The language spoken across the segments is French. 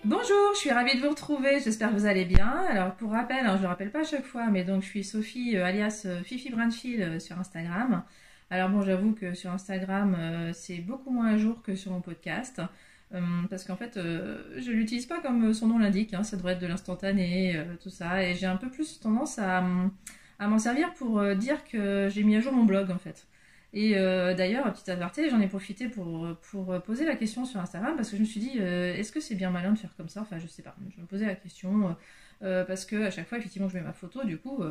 Bonjour, je suis ravie de vous retrouver, j'espère que vous allez bien. Alors pour rappel, je ne le rappelle pas à chaque fois, mais donc je suis Sophie alias Fifi Brandfield sur Instagram. Alors bon, j'avoue que sur Instagram, c'est beaucoup moins à jour que sur mon podcast. Parce qu'en fait, je l'utilise pas comme son nom l'indique, ça devrait être de l'instantané, tout ça. Et j'ai un peu plus tendance à m'en servir pour dire que j'ai mis à jour mon blog en fait. Et d'ailleurs, petit aparté, j'en ai profité pour poser la question sur Instagram parce que je me suis dit, est-ce que c'est bien malin de faire comme ça? Enfin, je sais pas. Je me posais la question parce que à chaque fois, effectivement, je mets ma photo. Du coup,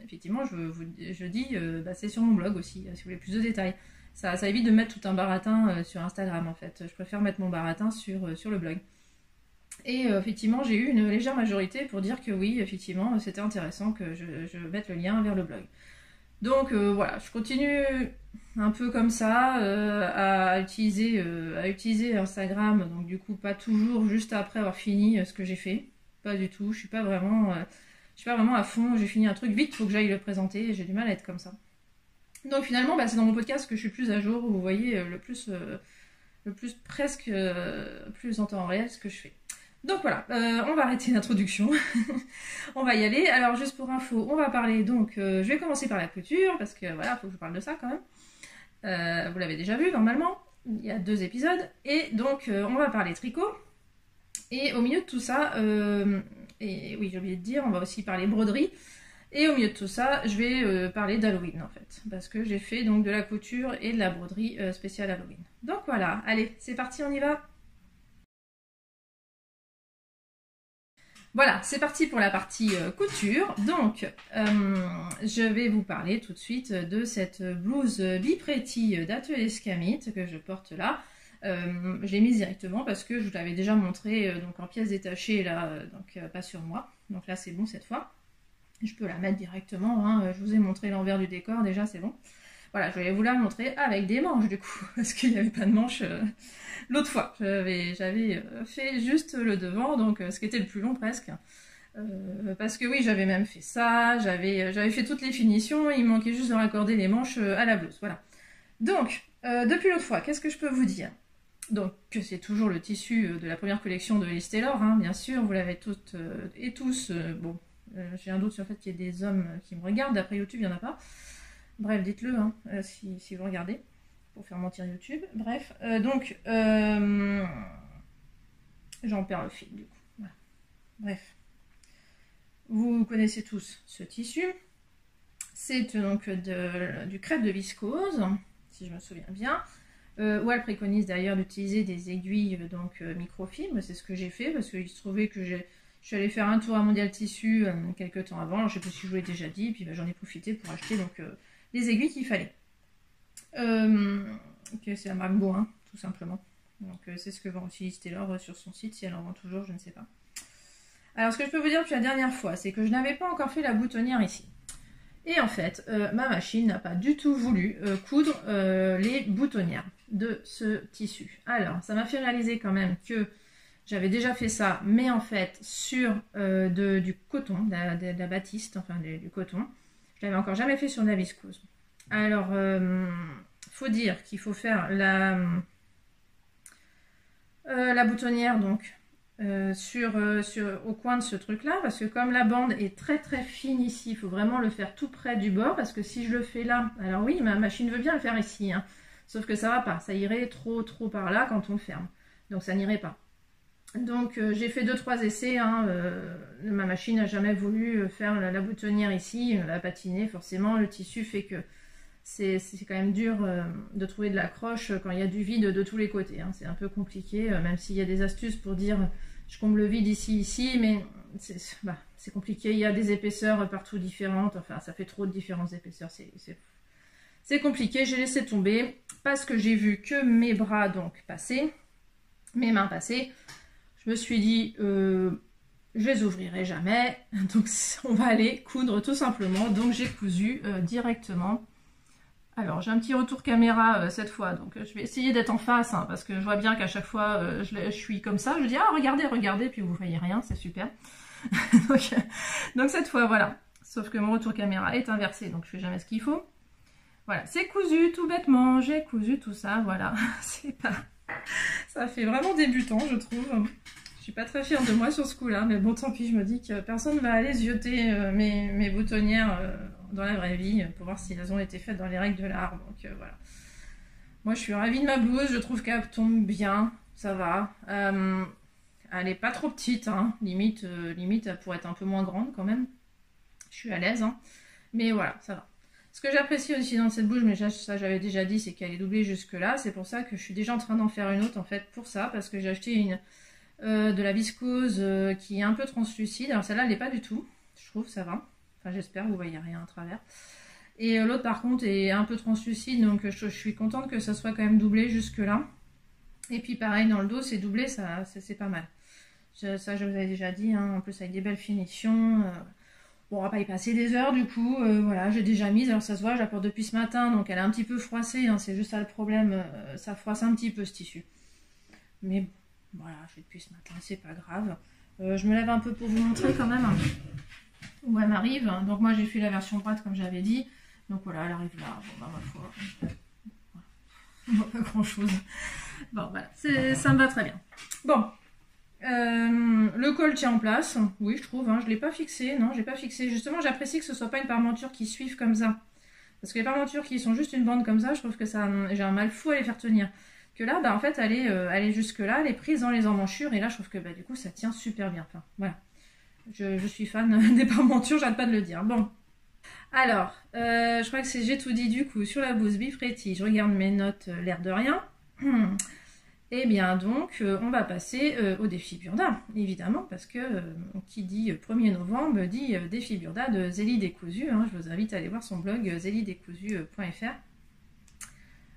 effectivement, je dis, c'est sur mon blog aussi, si vous voulez plus de détails. Ça évite de mettre tout un baratin sur Instagram en fait. Je préfère mettre mon baratin sur le blog. Et effectivement, j'ai eu une légère majorité pour dire que oui, effectivement, c'était intéressant que je mette le lien vers le blog. Donc voilà, je continue un peu comme ça à utiliser Instagram, donc du coup pas toujours juste après avoir fini ce que j'ai fait, pas du tout, je suis pas vraiment à fond, j'ai fini un truc vite, faut que j'aille le présenter, j'ai du mal à être comme ça. Donc finalement c'est dans mon podcast que je suis plus à jour, où vous voyez le plus presque plus en temps réel ce que je fais. Donc voilà, on va arrêter l'introduction, on va y aller. Alors juste pour info, on va parler donc, je vais commencer par la couture, parce que voilà, faut que je parle de ça quand même. Vous l'avez déjà vu normalement, il y a 2 épisodes, et donc on va parler tricot. Et au milieu de tout ça, et oui j'ai oublié de dire, on va aussi parler broderie. Et au milieu de tout ça, je vais parler d'Halloween en fait, parce que j'ai fait donc de la couture et de la broderie spéciale Halloween. Donc voilà, allez, c'est parti, on y va. Voilà, c'est parti pour la partie couture. Donc, je vais vous parler tout de suite de cette blouse Be Pretty d'Atelier Scamit que je porte là. Je l'ai mise directement parce que je vous l'avais déjà montré donc en pièces détachées là, donc pas sur moi. Donc là c'est bon cette fois. Je peux la mettre directement, je vous ai montré l'envers du décor déjà, c'est bon. Voilà, je vais vous la montrer avec des manches du coup, parce qu'il n'y avait pas de manches l'autre fois. J'avais fait juste le devant, donc ce qui était le plus long presque. Parce que oui, j'avais même fait ça, j'avais fait toutes les finitions, il manquait juste de raccorder les manches à la blouse, voilà. Donc, depuis l'autre fois, qu'est-ce que je peux vous dire? Donc, que c'est toujours le tissu de la première collection de Alice Taylor, bien sûr, vous l'avez toutes et tous, bon, j'ai un doute sur le fait qu'il y ait des hommes qui me regardent, d'après YouTube, il n'y en a pas. Bref, dites-le si vous regardez, pour faire mentir YouTube. Bref, donc, j'en perds le fil du coup. Voilà. Bref, vous connaissez tous ce tissu. C'est donc du crêpe de viscose, si je me souviens bien. Où elle préconise d'ailleurs d'utiliser des aiguilles donc microfibres. C'est ce que j'ai fait parce qu'il se trouvait que je suis allée faire un tour à Mondial Tissu quelques temps avant. Alors, je ne sais pas si je vous l'ai déjà dit, puis j'en ai profité pour acheter donc les aiguilles qu'il fallait. C'est la marque Boin, tout simplement. Donc c'est ce que vend aussi Alice Taylor sur son site, si elle en vend toujours, je ne sais pas. Alors ce que je peux vous dire depuis la dernière fois, c'est que je n'avais pas encore fait la boutonnière ici. Et en fait, ma machine n'a pas du tout voulu coudre les boutonnières de ce tissu. Alors, ça m'a fait réaliser quand même que j'avais déjà fait ça, mais en fait sur du coton, de la batiste, enfin du coton. Je l'avais encore jamais fait sur de la viscose. Alors, faut dire qu'il faut faire la boutonnière donc au coin de ce truc là, parce que comme la bande est très très fine ici, il faut vraiment le faire tout près du bord, parce que si je le fais là, alors oui, ma machine veut bien le faire ici, sauf que ça va pas, ça irait trop par là quand on le ferme, donc ça n'irait pas. Donc j'ai fait 2-3 essais, ma machine n'a jamais voulu faire la boutonnière ici, elle a patiné, forcément le tissu fait que c'est quand même dur de trouver de l'accroche quand il y a du vide de tous les côtés, c'est un peu compliqué, même s'il y a des astuces pour dire je comble le vide ici, mais c'est compliqué, il y a des épaisseurs partout différentes, enfin ça fait trop de différentes épaisseurs, c'est compliqué, j'ai laissé tomber parce que j'ai vu que mes bras donc passaient, mes mains passaient. Je me suis dit, je les ouvrirai jamais, donc on va aller coudre tout simplement. Donc j'ai cousu directement. Alors j'ai un petit retour caméra cette fois, donc je vais essayer d'être en face, parce que je vois bien qu'à chaque fois je suis comme ça. Je dis, ah regardez, puis vous voyez rien, c'est super. donc cette fois, voilà. Sauf que mon retour caméra est inversé, donc je fais jamais ce qu'il faut. Voilà, c'est cousu tout bêtement, j'ai cousu tout ça, voilà. C'est pas... Ça fait vraiment débutant, je trouve. suis pas très fière de moi sur ce coup-là, mais bon, tant pis, je me dis que personne ne va aller zioter mes boutonnières dans la vraie vie pour voir si elles ont été faites dans les règles de l'art. Donc voilà. Moi, je suis ravie de ma blouse, je trouve qu'elle tombe bien, ça va. Elle est pas trop petite, hein. Limite, elle pourrait être un peu moins grande quand même. Je suis à l'aise, hein. Mais voilà, ça va. Ce que j'apprécie aussi dans cette blouse, mais ça j'avais déjà dit, c'est qu'elle est doublée jusque là. C'est pour ça que je suis déjà en train d'en faire une autre en fait pour ça, parce que j'ai acheté de la viscose qui est un peu translucide. Alors celle-là elle n'est pas du tout, je trouve, ça va. Enfin j'espère, vous voyez rien à travers. Et l'autre par contre est un peu translucide, donc je suis contente que ça soit quand même doublé jusque là. Et puis pareil dans le dos c'est doublé, ça c'est pas mal. Ça je vous avais déjà dit, hein, en plus avec des belles finitions. Bon, on va pas y passer des heures du coup, voilà, j'ai déjà mise, alors ça se voit, je la porte depuis ce matin, donc elle est un petit peu froissée, hein, c'est juste ça le problème, ça froisse un petit peu ce tissu. Mais bon, voilà, je l'ai depuis ce matin, c'est pas grave. Je me lève un peu pour vous montrer quand même où elle m'arrive. Donc moi j'ai fait la version droite comme j'avais dit, donc voilà, elle arrive là, bon bah ma foi, voilà. Pas grand chose. Bon voilà, ça me va très bien. Bon. Le col tient en place, oui je trouve, hein, je ne l'ai pas fixé, non j'ai pas fixé, justement j'apprécie que ce soit pas une parmenture qui suive comme ça, parce que les parmentures qui sont juste une bande comme ça, je trouve que ça, j'ai un mal fou à les faire tenir, que là bah en fait elle est jusque là, elle est prise dans les emmanchures, et là je trouve que bah, du coup ça tient super bien, enfin voilà, je suis fan des parmentures, j'arrête pas de le dire. Bon, alors, je crois que j'ai tout dit du coup sur la blouse Bifretti, je regarde mes notes, l'air de rien. Et bien donc, on va passer au défi Burda, évidemment, parce que qui dit 1er novembre dit défi Burda de Zélie Décousu. Hein, je vous invite à aller voir son blog zeliedécousu.fr.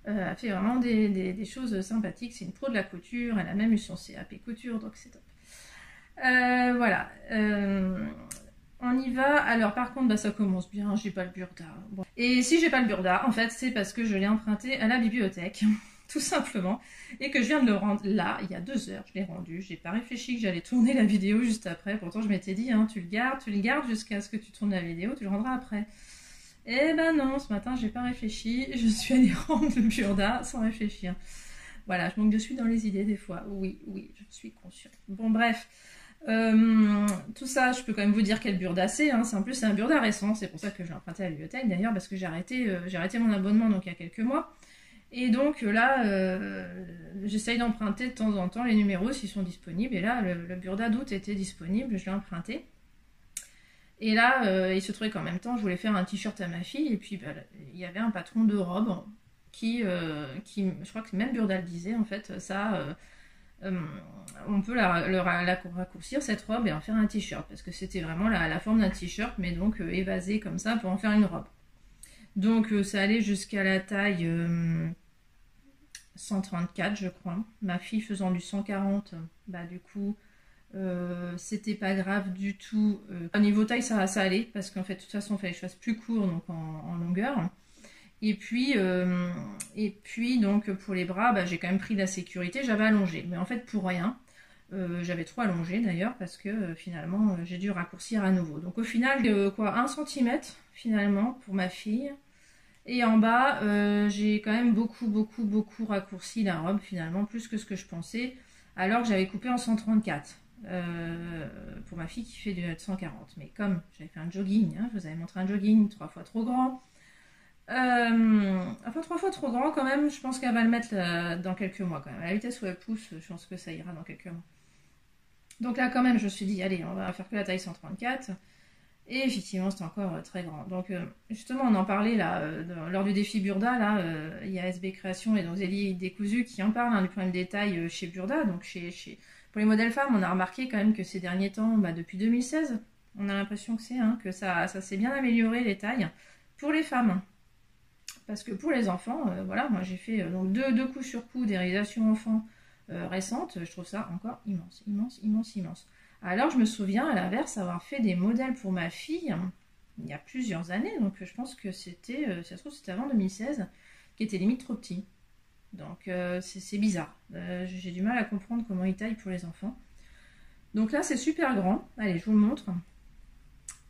Elle fait vraiment des choses sympathiques, c'est une pro de la couture, elle a même eu son CAP couture, donc c'est top. Voilà, on y va. Alors par contre, bah, ça commence bien, j'ai pas le Burda. Bon. Et si j'ai pas le Burda, en fait, c'est parce que je l'ai emprunté à la bibliothèque. Tout simplement, et que je viens de le rendre là, il y a 2 heures, je l'ai rendu, j'ai pas réfléchi que j'allais tourner la vidéo juste après, pourtant je m'étais dit, hein, tu le gardes jusqu'à ce que tu tournes la vidéo, tu le rendras après. Et ben non, ce matin j'ai pas réfléchi, je suis allée rendre le Burda sans réfléchir. Voilà, je manque de suite dans les idées des fois, oui, je suis consciente. Bon bref, tout ça, je peux quand même vous dire quel Burda c'est, hein. En plus c'est un Burda récent, c'est pour ça que je l'ai emprunté à la bibliothèque d'ailleurs, parce que j'ai arrêté mon abonnement donc il y a quelques mois. Et donc là, j'essaye d'emprunter de temps en temps les numéros s'ils sont disponibles. Et là, le Burda d'août était disponible, je l'ai emprunté. Et là, il se trouvait qu'en même temps, je voulais faire un t-shirt à ma fille. Et puis, bah, il y avait un patron de robe qui je crois que même Burda le disait, en fait, ça, on peut la raccourcir, cette robe, et en faire un t-shirt. Parce que c'était vraiment la forme d'un t-shirt, mais donc évasé comme ça pour en faire une robe. Donc, ça allait jusqu'à la taille 134 je crois, ma fille faisant du 140, bah du coup c'était pas grave du tout, au niveau taille ça allait, parce qu'en fait de toute façon il fallait que je fasse plus court, donc en longueur, et puis donc pour les bras, bah, j'ai quand même pris de la sécurité, j'avais allongé, mais en fait pour rien, j'avais trop allongé d'ailleurs, parce que finalement j'ai dû raccourcir à nouveau, donc au final 1 cm finalement pour ma fille. Et en bas, j'ai quand même beaucoup raccourci la robe finalement, plus que ce que je pensais, alors que j'avais coupé en 134 pour ma fille qui fait du 140. Mais comme j'avais fait un jogging, hein, je vous avais montré un jogging 3 fois trop grand, enfin 3 fois trop grand quand même, je pense qu'elle va le mettre dans quelques mois quand même. À la vitesse où elle pousse, je pense que ça ira dans quelques mois. Donc là quand même, je me suis dit, allez, on va faire que la taille 134. Et effectivement, c'était encore très grand. Donc, justement, on en parlait là, lors du défi Burda. Là, il y a SB Création et donc Zélie Décousu qui en parlent, hein, du problème des tailles chez Burda. Donc, pour les modèles femmes, on a remarqué quand même que ces derniers temps, bah, depuis 2016, on a l'impression que ça s'est bien amélioré les tailles pour les femmes. Parce que pour les enfants, voilà, moi j'ai fait donc deux coups sur coup des réalisations enfants récentes. Je trouve ça encore immense. Alors je me souviens à l'inverse avoir fait des modèles pour ma fille il y a plusieurs années, donc je pense que c'était, ça se trouve c'était avant 2016, qui était limite trop petit. Donc c'est bizarre, j'ai du mal à comprendre comment ils taillent pour les enfants. Donc là c'est super grand, allez je vous le montre.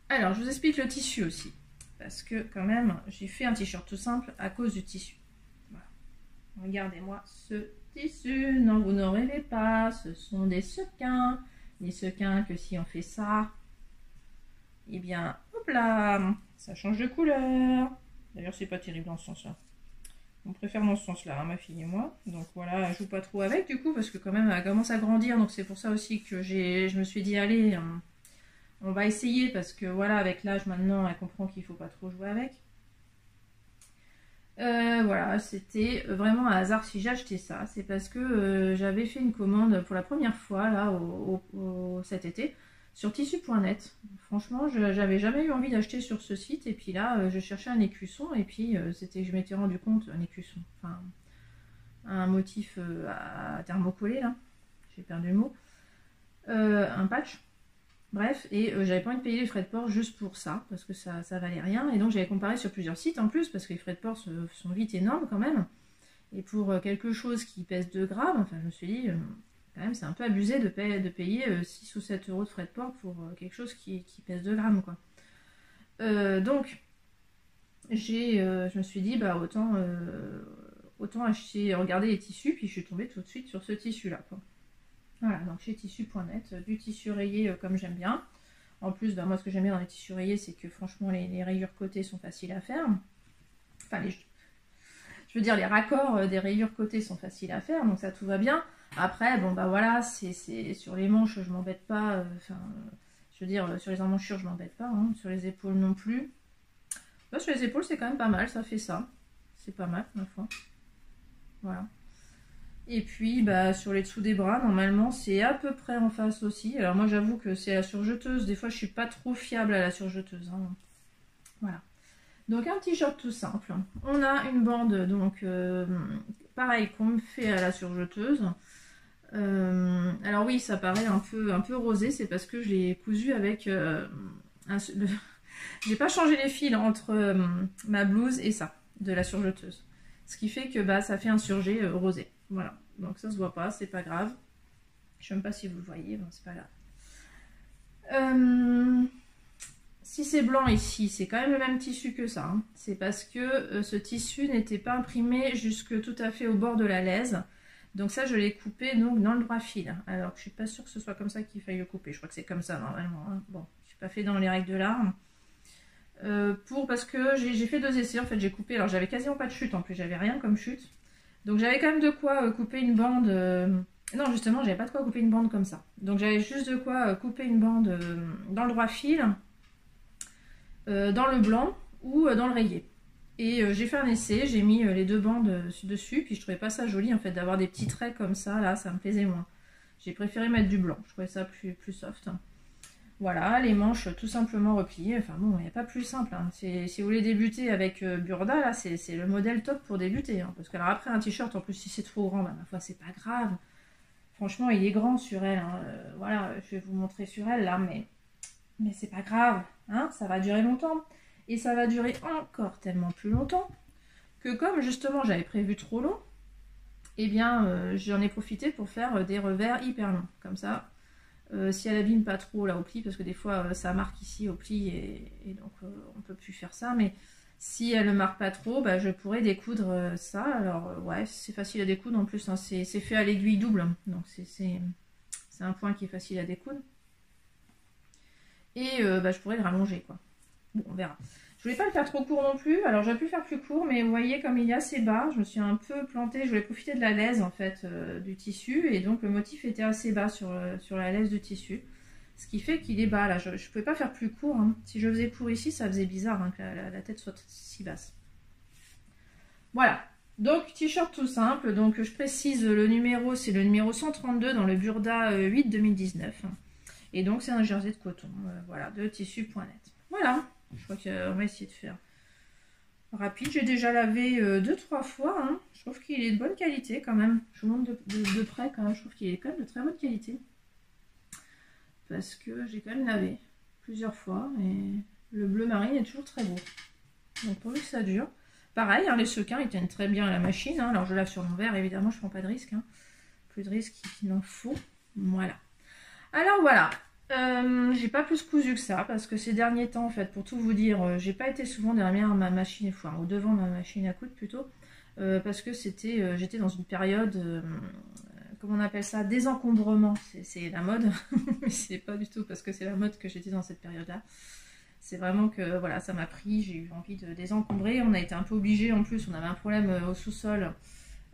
Alors je vous explique le tissu aussi, parce que quand même j'ai fait un t-shirt tout simple à cause du tissu. Voilà. Regardez-moi ce tissus. Non, vous ne rêvez pas, ce sont des sequins. Des sequins que si on fait ça, eh bien, hop là, ça change de couleur. D'ailleurs, c'est pas terrible dans ce sens-là. On préfère dans ce sens-là, hein, ma fille et moi. Donc voilà, elle joue pas trop avec du coup, parce que quand même, elle commence à grandir. Donc c'est pour ça aussi que je me suis dit, allez, on va essayer, parce que voilà, avec l'âge maintenant, elle comprend qu'il faut pas trop jouer avec. Voilà, c'était vraiment un hasard si j'ai acheté ça. C'est parce que j'avais fait une commande pour la première fois, là, cet été, sur tissu.net. Franchement, j'avais jamais eu envie d'acheter sur ce site. Et puis là, je cherchais un écusson. Et puis, je m'étais rendu compte, un écusson, enfin, un motif à thermocoller, là. J'ai perdu le mot. Un patch. Bref, et j'avais pas envie de payer les frais de port juste pour ça, parce que ça valait rien. Et donc j'avais comparé sur plusieurs sites en plus, parce que les frais de port sont vite énormes quand même. Et pour quelque chose qui pèse 2 grammes, enfin je me suis dit, quand même c'est un peu abusé de payer 6 ou 7 euros de frais de port pour quelque chose qui pèse 2 grammes quoi. Donc je me suis dit, bah autant acheter, regarder les tissus, puis je suis tombée tout de suite sur ce tissu là quoi. Voilà, donc chez tissu.net, du tissu rayé comme j'aime bien. En plus, bah, moi ce que j'aime bien dans les tissus rayés, c'est que franchement les rayures côté sont faciles à faire. Enfin, je veux dire, les raccords des rayures côté sont faciles à faire, donc ça tout va bien. Après, bon bah voilà, c'est sur les manches, je m'embête pas. Enfin, je veux dire, sur les emmanchures, je m'embête pas. Hein, sur les épaules non plus. Bah, sur les épaules, c'est quand même pas mal, ça fait ça. C'est pas mal, ma foi. Voilà. Et puis bah, sur les dessous des bras, normalement c'est à peu près en face aussi. Alors moi j'avoue que c'est la surjeteuse, des fois je suis pas trop fiable à la surjeteuse. Hein. Voilà. Donc un t-shirt tout simple. On a une bande, donc pareil qu'on fait à la surjeteuse. Alors oui, ça paraît un peu rosé, c'est parce que je l'ai cousu avec... J'ai pas changé les fils entre ma blouse et ça, de la surjeteuse. Ce qui fait que bah, ça fait un surjet rosé. Voilà, donc ça se voit pas, c'est pas grave. Je sais même pas si vous le voyez, bon c'est pas grave. Si c'est blanc ici, c'est quand même le même tissu que ça. Hein. C'est parce que ce tissu n'était pas imprimé jusque tout à fait au bord de la laise. Donc ça, je l'ai coupé donc, dans le droit fil. Alors je suis pas sûre que ce soit comme ça qu'il faille le couper. Je crois que c'est comme ça normalement. Hein. Bon, je suis pas fait dans les règles de l'art. Parce que j'ai fait 2 essais. En fait, j'ai coupé. Alors j'avais quasiment pas de chute en plus. J'avais rien comme chute. Donc j'avais quand même de quoi couper une bande. Non, justement, j'avais pas de quoi couper une bande comme ça. Donc j'avais juste de quoi couper une bande dans le droit fil, dans le blanc ou dans le rayé. Et j'ai fait un essai, j'ai mis les 2 bandes dessus, puis je trouvais pas ça joli en fait d'avoir des petits traits comme ça, là, ça me plaisait moins. J'ai préféré mettre du blanc, je trouvais ça plus soft. Voilà, les manches tout simplement repliées, enfin bon, il n'y a pas plus simple. Hein. Si vous voulez débuter avec Burda, là, c'est le modèle top pour débuter. Hein. Parce que alors après un t-shirt, en plus si c'est trop grand, bah, ma foi, c'est pas grave. Franchement, il est grand sur elle. Hein. Voilà, je vais vous montrer sur elle là, mais c'est pas grave. Hein, ça va durer longtemps. Et ça va durer encore tellement plus longtemps que comme justement j'avais prévu trop long, eh bien j'en ai profité pour faire des revers hyper longs. Comme ça. Si elle abîme pas trop là au pli, parce que des fois ça marque ici au pli et donc on peut plus faire ça, mais si elle ne marque pas trop, bah, je pourrais découdre ça. Alors ouais, c'est facile à découdre en plus, hein, c'est fait à l'aiguille double, donc c'est un point qui est facile à découdre. Et bah, je pourrais le rallonger quoi. Bon, on verra. Je voulais pas le faire trop court non plus, alors j'aurais pu faire plus court, mais vous voyez comme il est assez bas, je me suis un peu plantée, je voulais profiter de la laise en fait du tissu, et donc le motif était assez bas sur la laise du tissu, ce qui fait qu'il est bas là, je pouvais pas faire plus court, hein. Si je faisais court ici, ça faisait bizarre hein, que la tête soit si basse. Voilà, donc t-shirt tout simple, donc je précise le numéro, c'est le numéro 132 dans le Burda 8 2019, et donc c'est un jersey de coton, voilà, de tissu.net. Voilà. Je crois qu'on va essayer de faire rapide. J'ai déjà lavé 2-3 fois. Hein. Je trouve qu'il est de bonne qualité quand même. Je vous montre de près quand même. Je trouve qu'il est quand même de très bonne qualité. Parce que j'ai quand même lavé plusieurs fois. Et le bleu marine est toujours très beau. Donc pourvu que ça dure. Pareil, hein, les sequins ils tiennent très bien à la machine. Hein. Alors je lave sur mon verre. Évidemment, je ne prends pas de risque. Hein. Plus de risque qu'il n'en faut. Voilà. Alors voilà. J'ai pas plus cousu que ça parce que ces derniers temps en fait pour tout vous dire j'ai pas été souvent derrière ma machine, enfin ou devant ma machine à coudre plutôt parce que j'étais dans une période, comment on appelle ça, désencombrement. C'est la mode, mais c'est pas du tout parce que c'est la mode que j'étais dans cette période-là. C'est vraiment que voilà, ça m'a pris, j'ai eu envie de désencombrer. On a été un peu obligés en plus, on avait un problème au sous-sol.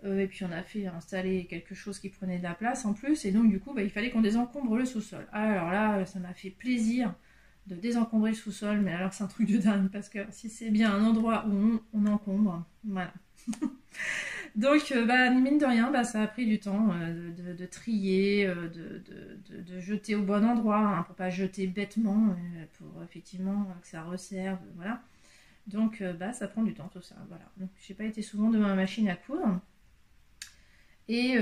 Et puis on a fait installer quelque chose qui prenait de la place en plus. Et donc du coup, il fallait qu'on désencombre le sous-sol. Alors là, ça m'a fait plaisir de désencombrer le sous-sol. Mais alors c'est un truc de dingue parce que si c'est bien un endroit où on encombre, voilà. Donc mine de rien, ça a pris du temps de trier, de jeter au bon endroit, hein, pour pas jeter bêtement, pour effectivement que ça resserve, voilà. Donc ça prend du temps tout ça, voilà. Donc j'ai pas été souvent devant ma machine à coudre. Et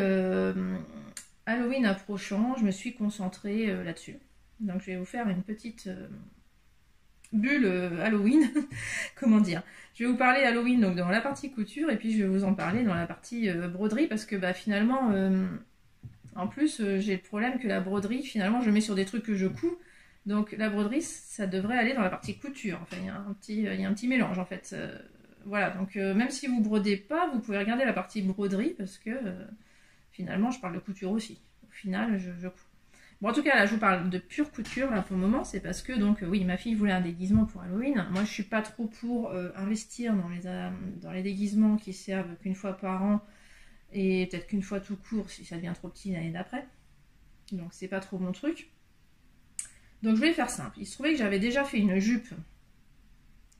Halloween approchant, je me suis concentrée là-dessus. Donc je vais vous faire une petite bulle Halloween. Comment dire? Je vais vous parler Halloween donc dans la partie couture et puis je vais vous en parler dans la partie broderie parce que finalement, en plus, j'ai le problème que la broderie, finalement, je mets sur des trucs que je couds. Donc la broderie, ça devrait aller dans la partie couture. Enfin, il y a un petit mélange en fait. Voilà, donc même si vous brodez pas, vous pouvez regarder la partie broderie parce que finalement, je parle de couture aussi. Au final, je couds. Bon, en tout cas, là, je vous parle de pure couture, là, pour le moment, c'est parce que, donc, oui, ma fille voulait un déguisement pour Halloween. Moi, je suis pas trop pour investir dans les déguisements qui servent qu'une fois par an, et peut-être qu'une fois tout court, si ça devient trop petit l'année d'après. Donc, c'est pas trop mon truc. Donc, je vais faire simple. Il se trouvait que j'avais déjà fait une jupe.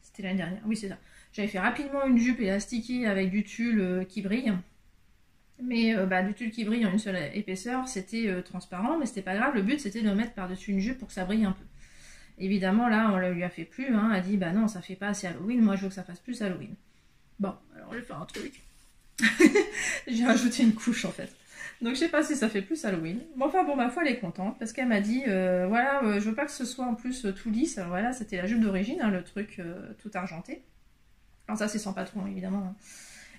C'était l'année dernière. Oui, c'est ça. J'avais fait rapidement une jupe élastiquée avec du tulle qui brille. Mais du tulle qui brille en une seule épaisseur, c'était transparent, mais c'était pas grave. Le but, c'était de le mettre par-dessus une jupe pour que ça brille un peu. Évidemment, là, on lui a fait plus. Hein. Elle a dit, non, ça fait pas assez Halloween. Moi, je veux que ça fasse plus Halloween. Bon, alors je vais faire un truc. J'ai rajouté une couche, en fait. Donc, je sais pas si ça fait plus Halloween. Bon, enfin, ma foi, elle est contente. Parce qu'elle m'a dit, voilà, je veux pas que ce soit en plus tout lisse. Alors, voilà, c'était la jupe d'origine, hein, le truc tout argenté. Alors, ça, c'est sans patron, évidemment. Hein.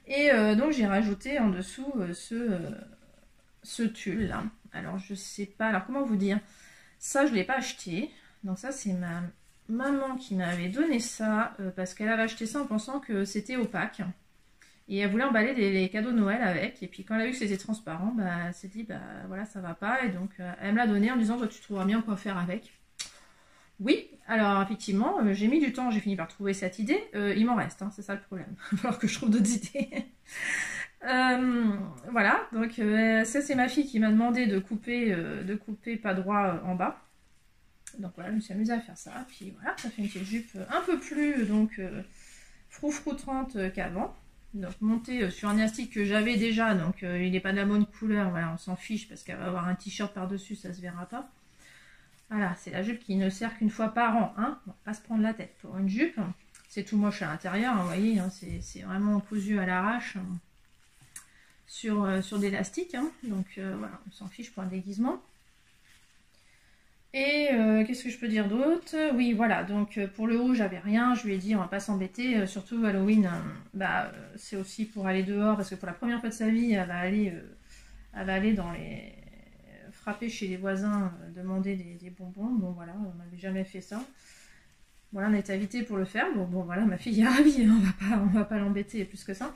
Et donc j'ai rajouté en dessous ce tulle là. Alors je sais pas, alors comment vous dire? Ça je l'ai pas acheté. Donc ça c'est ma maman qui m'avait donné ça parce qu'elle avait acheté ça en pensant que c'était opaque. Et elle voulait emballer les cadeaux de Noël avec. Et puis quand elle a vu que c'était transparent, elle s'est dit voilà ça va pas. Et donc elle me l'a donné en disant toi tu trouveras bien quoi faire avec. Oui, alors effectivement, j'ai mis du temps, j'ai fini par trouver cette idée. Il m'en reste, hein, c'est ça le problème. Il va falloir que je trouve d'autres idées. Voilà, donc ça c'est ma fille qui m'a demandé de couper pas droit en bas. Donc voilà, je me suis amusée à faire ça. Puis voilà, ça fait une petite jupe un peu plus froufroutrante qu'avant. Donc montée sur un élastique que j'avais déjà, donc il n'est pas de la bonne couleur. Voilà, on s'en fiche parce qu'elle va avoir un t-shirt par-dessus, ça se verra pas. Voilà, c'est la jupe qui ne sert qu'une fois par an. Hein. On va pas se prendre la tête pour une jupe. C'est tout moche à l'intérieur, hein, vous voyez, hein, c'est vraiment cousu à l'arrache sur d'élastique. Hein. Donc voilà, on s'en fiche pour un déguisement. Et qu'est-ce que je peux dire d'autre? Oui, voilà, donc pour le haut, j'avais rien. Je lui ai dit, on va pas s'embêter. Surtout Halloween, c'est aussi pour aller dehors, parce que pour la première fois de sa vie, elle va aller dans les... frapper chez les voisins, demander des bonbons. Bon voilà, on n'avait jamais fait ça. Voilà, on a été invité pour le faire. Bon voilà, ma fille est ravie, hein, on va pas l'embêter plus que ça.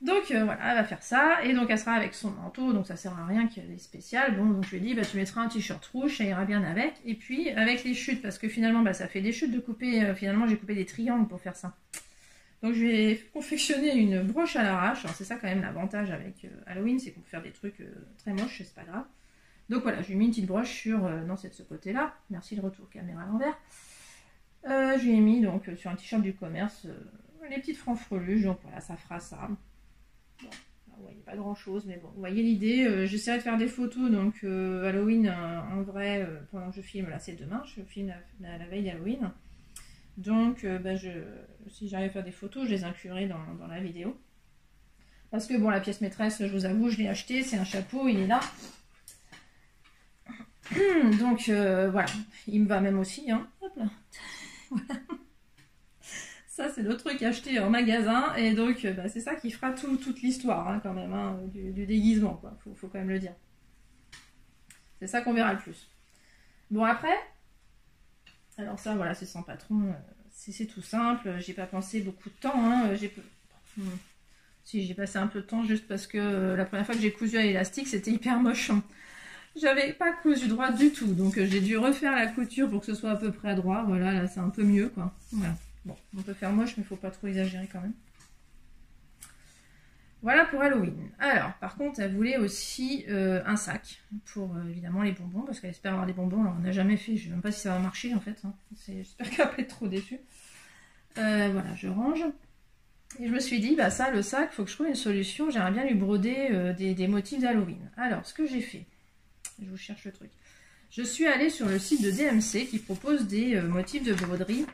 Donc voilà, elle va faire ça, et donc elle sera avec son manteau, donc ça sert à rien qu'il y ait des spéciales. Bon, donc je lui ai dit, tu mettras un t-shirt rouge, ça ira bien avec. Et puis avec les chutes, parce que finalement ça fait des chutes de couper, finalement j'ai coupé des triangles pour faire ça. Donc je vais confectionner une broche à l'arrache. Alors c'est ça quand même l'avantage avec Halloween, c'est qu'on peut faire des trucs très moches, c'est pas grave. Donc voilà, je lui ai mis une petite broche dans ce côté-là. Merci le retour caméra à l'envers. Je lui ai mis donc sur un t-shirt du commerce les petites francs-freluches. Donc voilà, ça fera ça. Bon, vous voyez pas grand-chose, mais bon, vous voyez l'idée. J'essaierai de faire des photos, donc Halloween en vrai, pendant que je filme, là c'est demain, je filme la veille d'Halloween. Donc, si j'arrive à faire des photos, je les inclurai dans la vidéo. Parce que, bon, la pièce maîtresse, je vous avoue, je l'ai acheté. C'est un chapeau, il est là. Donc, voilà. Il me va même aussi. Hein. Hop là. Voilà. Ça, c'est le truc acheté en magasin. Et donc, c'est ça qui fera toute l'histoire, hein, quand même, hein, du déguisement, quoi. Faut quand même le dire. C'est ça qu'on verra le plus. Bon, après... Alors ça, voilà, c'est sans patron, c'est tout simple, j'ai pas pensé beaucoup de temps, hein, Si, j'ai passé un peu de temps juste parce que la première fois que j'ai cousu à l'élastique, c'était hyper moche. J'avais pas cousu droit du tout, donc j'ai dû refaire la couture pour que ce soit à peu près droit. Voilà, là c'est un peu mieux quoi. Voilà. Bon, on peut faire moche, mais il faut pas trop exagérer quand même. Voilà pour Halloween. Alors, par contre, elle voulait aussi un sac pour évidemment les bonbons, parce qu'elle espère avoir des bonbons. Alors, on n'a jamais fait, je ne sais même pas si ça va marcher en fait. Hein. J'espère qu'elle va pas être trop déçue. Voilà, je range. Et je me suis dit, bah ça, le sac, il faut que je trouve une solution. J'aimerais bien lui broder des motifs d'Halloween. Alors, ce que j'ai fait, je vous cherche le truc. Je suis allée sur le site de DMC qui propose des motifs de broderie.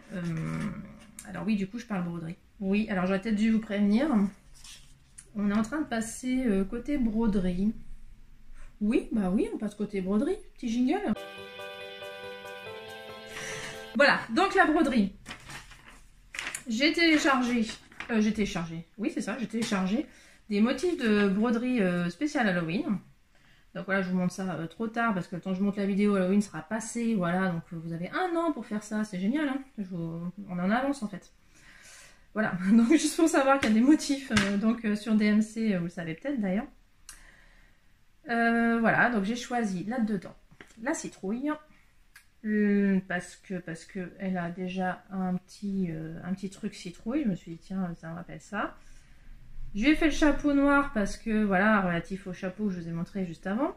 Alors oui, du coup, je parle broderie. Oui, alors j'aurais peut-être dû vous prévenir. On est en train de passer côté broderie. Oui, bah oui, on passe côté broderie. Petit jingle. Voilà, donc la broderie. J'ai téléchargé, oui c'est ça, j'ai téléchargé des motifs de broderie spéciale Halloween. Donc voilà, je vous montre ça trop tard parce que le temps que je monte la vidéo, Halloween sera passé. Voilà, donc vous avez 1 an pour faire ça, c'est génial. Hein, on en avance en fait. Voilà, donc juste pour savoir qu'il y a des motifs sur DMC, vous le savez peut-être d'ailleurs. Voilà, donc j'ai choisi là-dedans la citrouille. Parce que elle a déjà un petit truc citrouille. Je me suis dit tiens, ça me rappelle ça. Je lui ai fait le chapeau noir parce que voilà, relatif au chapeau que je vous ai montré juste avant.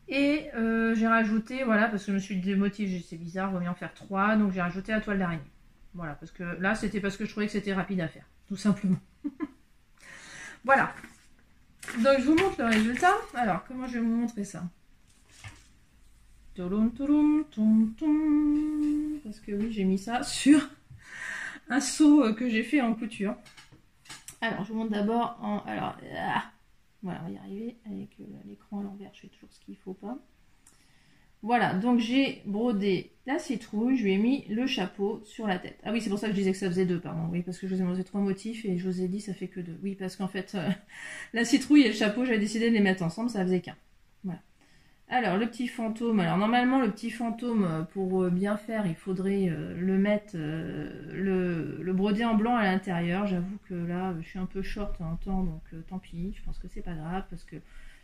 Et j'ai rajouté, voilà, parce que je me suis dit des motifs, c'est bizarre, vaut mieux en faire 3, donc j'ai rajouté la toile d'araignée. Voilà, parce que là c'était parce que je trouvais que c'était rapide à faire, tout simplement. Voilà. Donc je vous montre le résultat. Alors comment je vais vous montrer ça? Parce que oui, j'ai mis ça sur un seau que j'ai fait en couture. Alors, je vous montre d'abord en... Alors, voilà, on va y arriver avec l'écran à l'envers. Je fais toujours ce qu'il ne faut pas. Voilà, donc j'ai brodé la citrouille. Je lui ai mis le chapeau sur la tête. Ah oui, c'est pour ça que je disais que ça faisait 2, pardon. Oui, parce que je vous ai montré 3 motifs et je vous ai dit ça fait que 2. Oui, parce qu'en fait, la citrouille et le chapeau, j'avais décidé de les mettre ensemble. Ça faisait qu'un. Voilà. Alors, le petit fantôme. Alors, normalement, le petit fantôme, pour bien faire, il faudrait le mettre, le broder en blanc à l'intérieur. J'avoue que là, je suis un peu short en temps, donc tant pis. Je pense que c'est pas grave parce que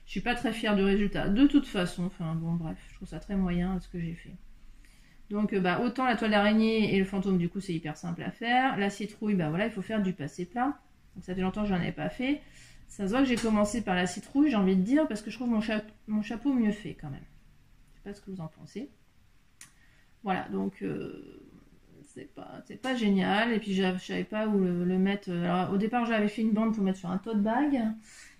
je suis pas très fière du résultat. De toute façon, enfin bon, bref, je trouve ça très moyen ce que j'ai fait. Donc, bah, autant la toile d'araignée et le fantôme, du coup, c'est hyper simple à faire. La citrouille, bah voilà, il faut faire du passé plat. Donc, ça fait longtemps que j'en avais pas fait. Ça se voit que j'ai commencé par la citrouille, j'ai envie de dire, parce que je trouve mon chapeau mieux fait quand même. Je sais pas ce que vous en pensez. Voilà, donc c'est pas génial. Et puis je savais pas où le mettre. Alors, au départ, j'avais fait une bande pour mettre sur un tote bag.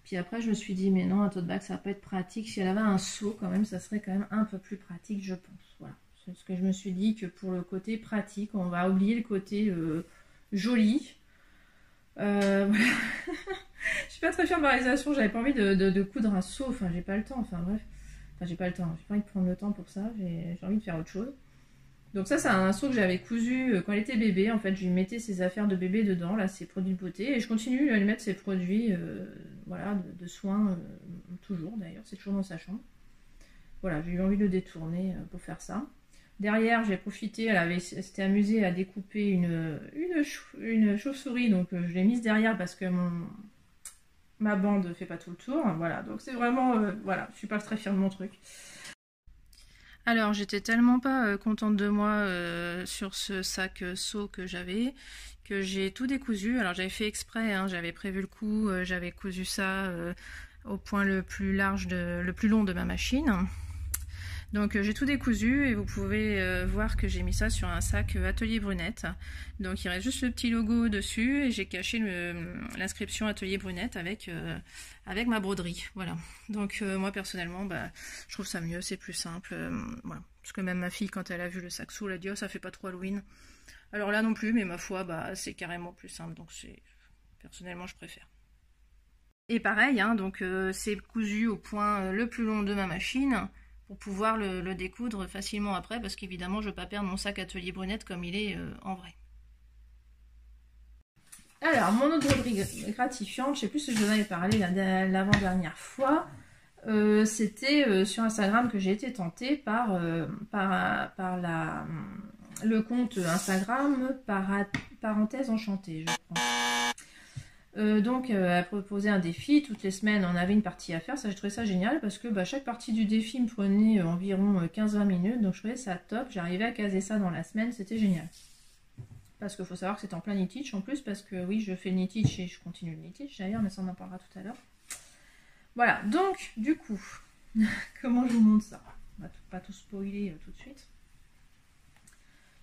Puis après, je me suis dit, mais non, un tote bag, ça va pas être pratique. Si elle avait un seau, quand même, ça serait quand même un peu plus pratique, je pense. Voilà. C'est ce que je me suis dit, que pour le côté pratique, on va oublier le côté joli. Voilà. Je suis pas très fière de ma réalisation, j'avais pas envie de coudre un seau, enfin j'ai pas le temps, enfin bref. Enfin j'ai pas le temps, j'ai pas envie de prendre le temps pour ça, j'ai envie de faire autre chose. Donc ça c'est un seau que j'avais cousu quand elle était bébé, en fait je lui mettais ses affaires de bébé dedans, là ses produits de beauté, et je continue à lui mettre ses produits voilà, de soins, toujours d'ailleurs, c'est toujours dans sa chambre. Voilà, j'ai eu envie de le détourner pour faire ça. Derrière, j'ai profité, elle s'était amusée à découper une chauve-souris, donc je l'ai mise derrière parce que ma bande fait pas tout le tour. Voilà, donc c'est vraiment, voilà, je suis pas très fière de mon truc. Alors, j'étais tellement pas contente de moi sur ce sac seau que j'avais, que j'ai tout décousu. Alors, j'avais fait exprès, hein, j'avais prévu le coup, j'avais cousu ça au point le plus large, le plus long de ma machine. Donc j'ai tout décousu et vous pouvez voir que j'ai mis ça sur un sac Atelier Brunette. Donc il reste juste le petit logo dessus et j'ai caché l'inscription Atelier Brunette avec ma broderie. Voilà. Donc moi personnellement, bah, je trouve ça mieux, c'est plus simple. Voilà. Parce que même ma fille, quand elle a vu le sac sous, elle a dit oh, ça fait pas trop Halloween. Alors là non plus, mais ma foi, bah, c'est carrément plus simple. Donc personnellement, je préfère. Et pareil, hein, donc c'est cousu au point le plus long de ma machine, pour pouvoir le découdre facilement après, parce qu'évidemment je ne veux pas perdre mon sac Atelier Brunette comme il est en vrai. Alors, mon autre broderie gratifiante, je ne sais plus si je vous en avais parlé l'avant-dernière fois, c'était sur Instagram que j'ai été tentée par le compte Instagram Parenthèse Enchantée, je crois. Donc elle proposait un défi, toutes les semaines on avait une partie à faire, ça j'ai trouvé ça génial parce que chaque partie du défi me prenait environ 15-20 minutes, donc je trouvais ça top, j'arrivais à caser ça dans la semaine, c'était génial. Parce qu'il faut savoir que c'est en plein knit-teach en plus, parce que oui je fais le knit-teach et je continue le knit-teach d'ailleurs, mais ça on en parlera tout à l'heure. Voilà, donc du coup, comment je vous montre ça? On va pas tout spoiler tout de suite.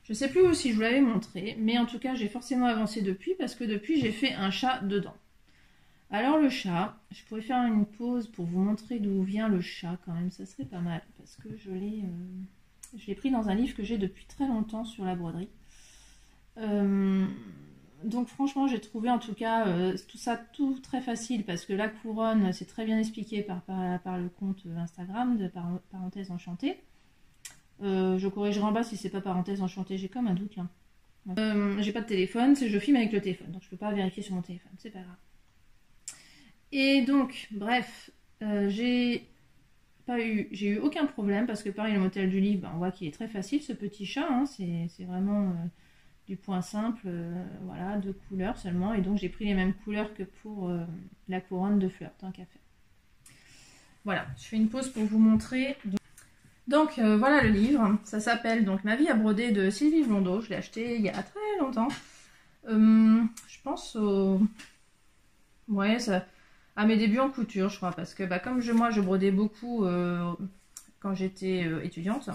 Je sais plus si je vous l'avais montré, mais en tout cas j'ai forcément avancé depuis parce que depuis j'ai fait un chat dedans. Alors le chat, je pourrais faire une pause pour vous montrer d'où vient le chat quand même, ça serait pas mal parce que je l'ai pris dans un livre que j'ai depuis très longtemps sur la broderie. Donc franchement j'ai trouvé en tout cas tout ça tout très facile parce que la couronne c'est très bien expliqué par le compte Instagram de parenthèse enchantée. Je corrigerai en bas si c'est pas parenthèse enchantée, j'ai comme un doute là. J'ai pas de téléphone, je filme avec le téléphone, donc je peux pas vérifier sur mon téléphone, c'est pas grave. Et donc, bref, j'ai eu aucun problème parce que pareil, le modèle du livre, on voit qu'il est très facile ce petit chat, hein, c'est vraiment du point simple, voilà, 2 couleurs seulement, et donc j'ai pris les mêmes couleurs que pour la couronne de fleurs, tant qu'à faire. Voilà, je fais une pause pour vous montrer. Donc voilà le livre, ça s'appelle donc Ma vie à broder de Sylvie Blondeau, je l'ai acheté il y a très longtemps. Je pense ouais, à mes débuts en couture je crois, parce que comme moi je brodais beaucoup quand j'étais étudiante,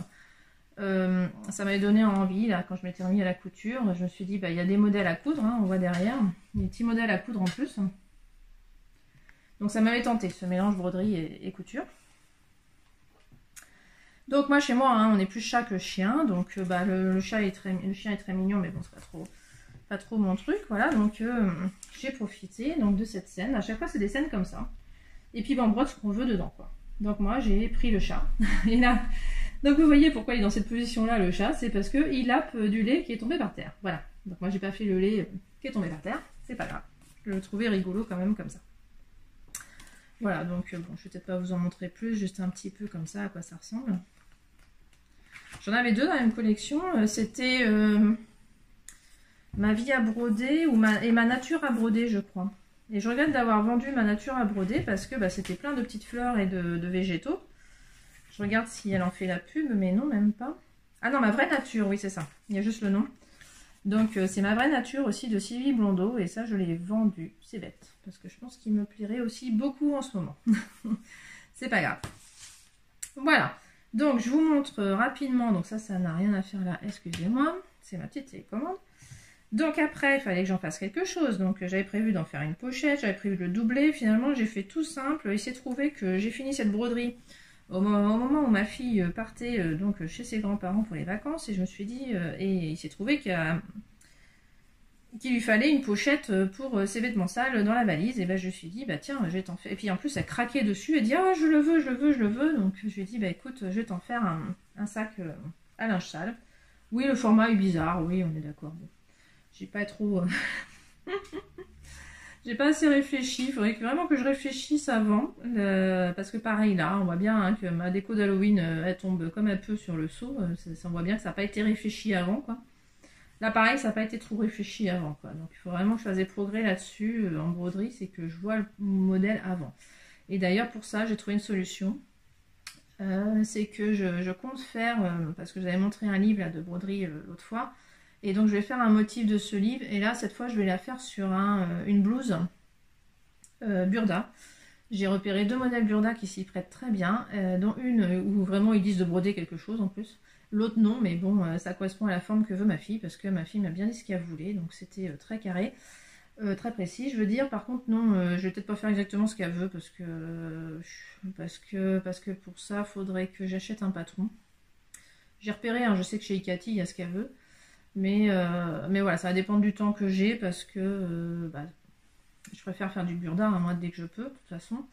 ça m'avait donné envie là quand je m'étais remis à la couture, je me suis dit il y a des modèles à coudre, hein, on voit derrière, des petits modèles à coudre en plus. Donc ça m'avait tenté ce mélange broderie et couture. Donc moi chez moi hein, on est plus chat que chien, donc le chien est très mignon, mais bon c'est pas trop mon truc, voilà, donc j'ai profité donc de cette scène. À chaque fois c'est des scènes comme ça, et puis on brode ce qu'on veut dedans quoi. Donc moi j'ai pris le chat, et là, donc vous voyez pourquoi il est dans cette position là le chat, c'est parce que il lappe du lait qui est tombé par terre, voilà. Donc moi j'ai pas fait le lait qui est tombé par terre, c'est pas grave, je le trouvais rigolo quand même comme ça. Voilà, donc bon, je vais peut-être pas vous en montrer plus, juste un petit peu comme ça à quoi ça ressemble. J'en avais 2 dans la même collection, c'était Ma vie à broder et ma nature à broder je crois. Et je regrette d'avoir vendu ma nature à broder parce que c'était plein de petites fleurs et de végétaux. Je regarde si elle en fait la pub, mais non même pas. Ah non, ma vraie nature, oui c'est ça, il y a juste le nom. Donc c'est Ma vraie nature aussi de Sylvie Blondeau, et ça je l'ai vendu, c'est bête, parce que je pense qu'il me plairait aussi beaucoup en ce moment. C'est pas grave. Voilà. Donc je vous montre rapidement, donc ça n'a rien à faire là, excusez-moi, c'est ma petite télécommande. Donc après il fallait que j'en fasse quelque chose, donc j'avais prévu d'en faire une pochette, j'avais prévu de le doubler, finalement j'ai fait tout simple. Il s'est trouvé que j'ai fini cette broderie au moment où ma fille partait donc chez ses grands-parents pour les vacances, et je me suis dit, et il s'est trouvé qu'il lui fallait une pochette pour ses vêtements sales dans la valise, et je me suis dit tiens je vais t'en faire, et puis en plus elle craquait dessus, elle dit je le veux, donc je lui ai dit écoute je vais t'en faire un sac à linge sale. Oui le format est bizarre, oui on est d'accord, bon. J'ai pas trop j'ai pas assez réfléchi, il faudrait vraiment que je réfléchisse avant, parce que pareil là on voit bien hein, que ma déco d'Halloween elle tombe comme un peu sur le seau, on voit bien que ça n'a pas été réfléchi avant quoi. Là pareil ça n'a pas été trop réfléchi avant quoi, donc il faut vraiment que je fasse des progrès là-dessus en broderie, c'est que je vois le modèle avant. Et d'ailleurs pour ça j'ai trouvé une solution, c'est que je compte faire, parce que j'avais montré un livre là, de broderie l'autre fois, et donc je vais faire un motif de ce livre, et là cette fois je vais la faire sur une blouse Burda. J'ai repéré 2 modèles Burda qui s'y prêtent très bien, dont une où vraiment ils disent de broder quelque chose en plus. L'autre non, mais bon, ça correspond à la forme que veut ma fille, parce que ma fille m'a bien dit ce qu'elle voulait, donc c'était très carré, très précis, je veux dire. Par contre, non, je vais peut-être pas faire exactement ce qu'elle veut, parce que pour ça, faudrait que j'achète un patron. J'ai repéré, hein, je sais que chez Ikati, il y a ce qu'elle veut, mais voilà, ça va dépendre du temps que j'ai, parce que je préfère faire du burda, moi, dès que je peux, de toute façon.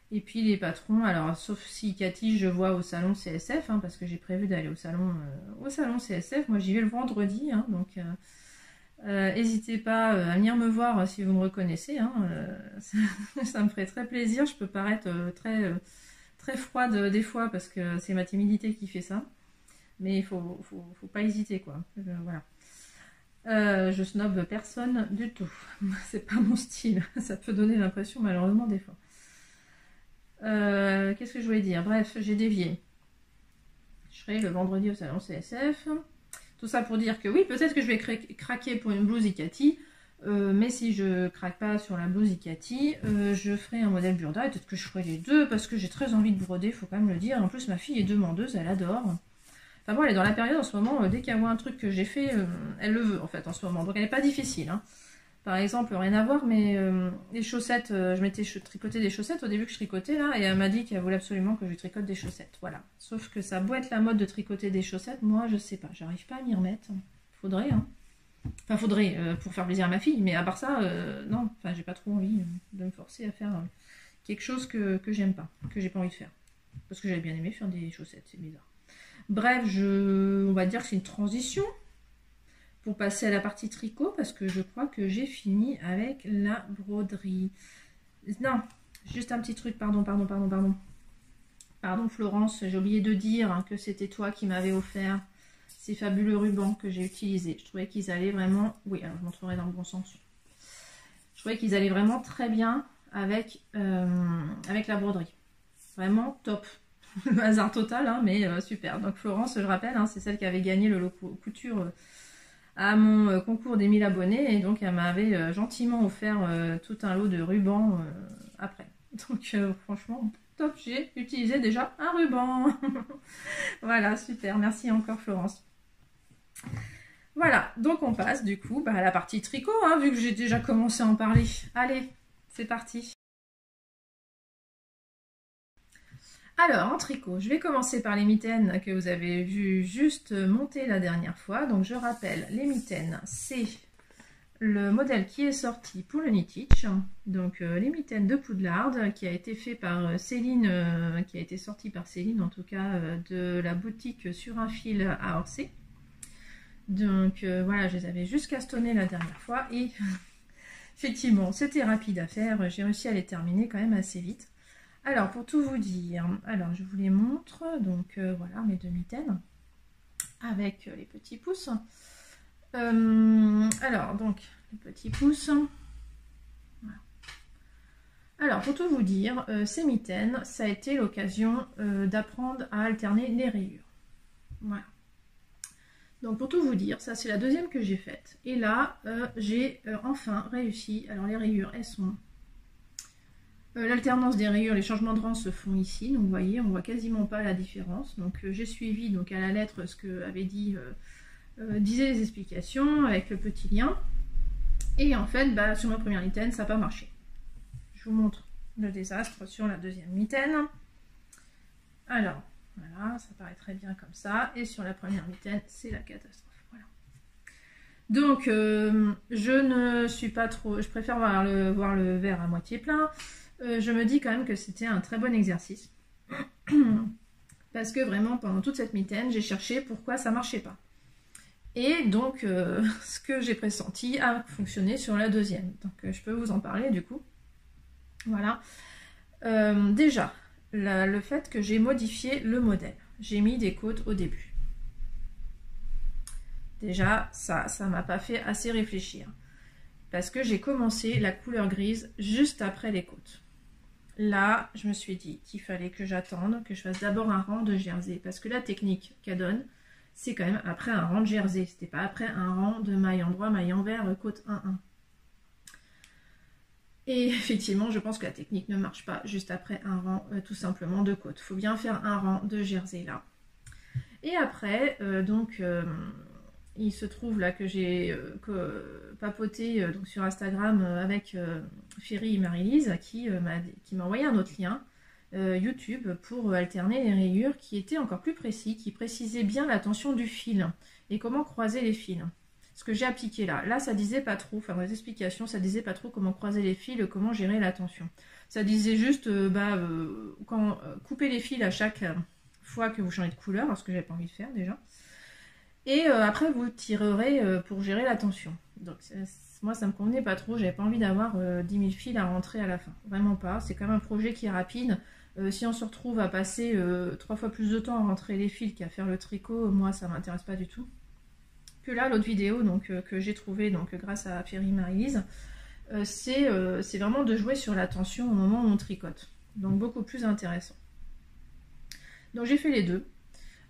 Et puis les patrons, alors sauf si Cathy je vois au salon CSF, hein, parce que j'ai prévu d'aller au salon CSF, moi j'y vais le vendredi, hein, donc n'hésitez pas à venir me voir si vous me reconnaissez, hein, ça me ferait très plaisir. Je peux paraître très froide des fois parce que c'est ma timidité qui fait ça, mais il faut pas hésiter quoi, voilà. Je snob personne du tout. C'est pas mon style. Ça peut donner l'impression malheureusement des fois. Qu'est-ce que je voulais dire? Bref, j'ai dévié. Je serai le vendredi au salon CSF. Tout ça pour dire que oui, peut-être que je vais craquer pour une blouse Icati. Mais si je craque pas sur la blouse Icati, je ferai un modèle Burda. Et peut-être que je ferai les deux parce que j'ai très envie de broder, faut quand même le dire. En plus, ma fille est demandeuse, elle adore. Enfin bon, elle est dans la période en ce moment, dès qu'elle voit un truc que j'ai fait, elle le veut en fait en ce moment. Donc elle n'est pas difficile. Hein. Par exemple, rien à voir, mais les chaussettes, je m'étais tricoté des chaussettes au début que je tricotais là, et elle m'a dit qu'elle voulait absolument que je lui tricote des chaussettes. Voilà. Sauf que ça a beau être la mode de tricoter des chaussettes, moi je sais pas, j'arrive pas à m'y remettre. Faudrait, hein. Enfin, faudrait pour faire plaisir à ma fille, mais à part ça, non, enfin j'ai pas trop envie de me forcer à faire quelque chose que j'aime pas, que j'ai pas envie de faire. Parce que j'avais bien aimé faire des chaussettes, c'est bizarre. Bref, on va dire que c'est une transition pour passer à la partie tricot parce que je crois que j'ai fini avec la broderie. Non, juste un petit truc, pardon. Pardon Florence, j'ai oublié de dire que c'était toi qui m'avais offert ces fabuleux rubans que j'ai utilisés. Je trouvais qu'ils allaient vraiment... Oui, alors je montrerai dans le bon sens. Je trouvais qu'ils allaient vraiment très bien avec la broderie. Vraiment top. Le hasard total, hein, mais super. Donc Florence, je rappelle, hein, c'est celle qui avait gagné le lot couture à mon concours des 1000 abonnés. Et donc elle m'avait gentiment offert tout un lot de rubans après. Donc franchement, top, j'ai utilisé déjà un ruban. Voilà, super. Merci encore Florence. Voilà, donc on passe du coup à la partie tricot, hein, vu que j'ai déjà commencé à en parler. Allez, c'est parti. Alors, en tricot, je vais commencer par les mitaines que vous avez vu juste monter la dernière fois. Donc, je rappelle, les mitaines, c'est le modèle qui est sorti pour le Knitich. Donc, les mitaines de Poudlard, qui a été fait par Céline, qui a été sorti par Céline, en tout cas, de la boutique Sur un fil à Orsay. Donc, voilà, je les avais juste castonnés la dernière fois. Et effectivement, c'était rapide à faire. J'ai réussi à les terminer quand même assez vite. Alors, pour tout vous dire, alors je vous les montre, donc voilà mes deux mitaines avec les petits pouces. Alors, donc, les petits pouces. Voilà. Alors, pour tout vous dire, ces mitaines, ça a été l'occasion d'apprendre à alterner les rayures. Voilà. Donc, pour tout vous dire, ça c'est la deuxième que j'ai faite. Et là, j'ai enfin réussi. Alors, les rayures, elles sont... L'alternance des rayures, les changements de rang se font ici, donc vous voyez, on voit quasiment pas la différence. Donc j'ai suivi donc à la lettre ce que avait dit, disaient les explications avec le petit lien. Et en fait, bah, sur ma première mitaine, ça n'a pas marché. Je vous montre le désastre sur la deuxième mitaine. Alors, voilà, ça paraît très bien comme ça. Et sur la première mitaine, c'est la catastrophe. Voilà. Donc, je ne suis pas trop... Je préfère voir le verre à moitié plein. Je me dis quand même que c'était un très bon exercice. Parce que vraiment, pendant toute cette mitaine, j'ai cherché pourquoi ça ne marchait pas. Et donc, ce que j'ai pressenti a fonctionné sur la deuxième. Donc, je peux vous en parler du coup. Voilà. Déjà, le fait que j'ai modifié le modèle. J'ai mis des côtes au début. Déjà, ça m'a pas fait assez réfléchir. Parce que j'ai commencé la couleur grise juste après les côtes. Là, je me suis dit qu'il fallait que j'attende, que je fasse d'abord un rang de jersey. Parce que la technique qu'elle donne, c'est quand même après un rang de jersey. C'était pas après un rang de maille en droit, maille envers, côte 1-1. Et effectivement, je pense que la technique ne marche pas juste après un rang tout simplement de côte. Il faut bien faire un rang de jersey là. Et après, il se trouve là que j'ai papoté donc sur Instagram avec Ferry et Marie-Lise qui m'a envoyé un autre lien YouTube pour alterner les rayures qui était encore plus précis, qui précisait bien la tension du fil et comment croiser les fils. Ce que j'ai appliqué là. Là, ça disait pas trop, enfin, dans les explications, ça disait pas trop comment croiser les fils, comment gérer la tension. Ça disait juste, couper les fils à chaque fois que vous changez de couleur, ce que j'avais pas envie de faire déjà. Et après, vous tirerez pour gérer la tension. Donc, moi, ça me convenait pas trop. J'avais pas envie d'avoir 10 000 fils à rentrer à la fin. Vraiment pas. C'est quand même un projet qui est rapide. Si on se retrouve à passer 3 fois plus de temps à rentrer les fils qu'à faire le tricot, moi, ça m'intéresse pas du tout. que là, l'autre vidéo donc, que j'ai trouvée donc, grâce à Pierry Marie-Lise, c'est vraiment de jouer sur la tension au moment où on tricote. Donc beaucoup plus intéressant. Donc j'ai fait les deux.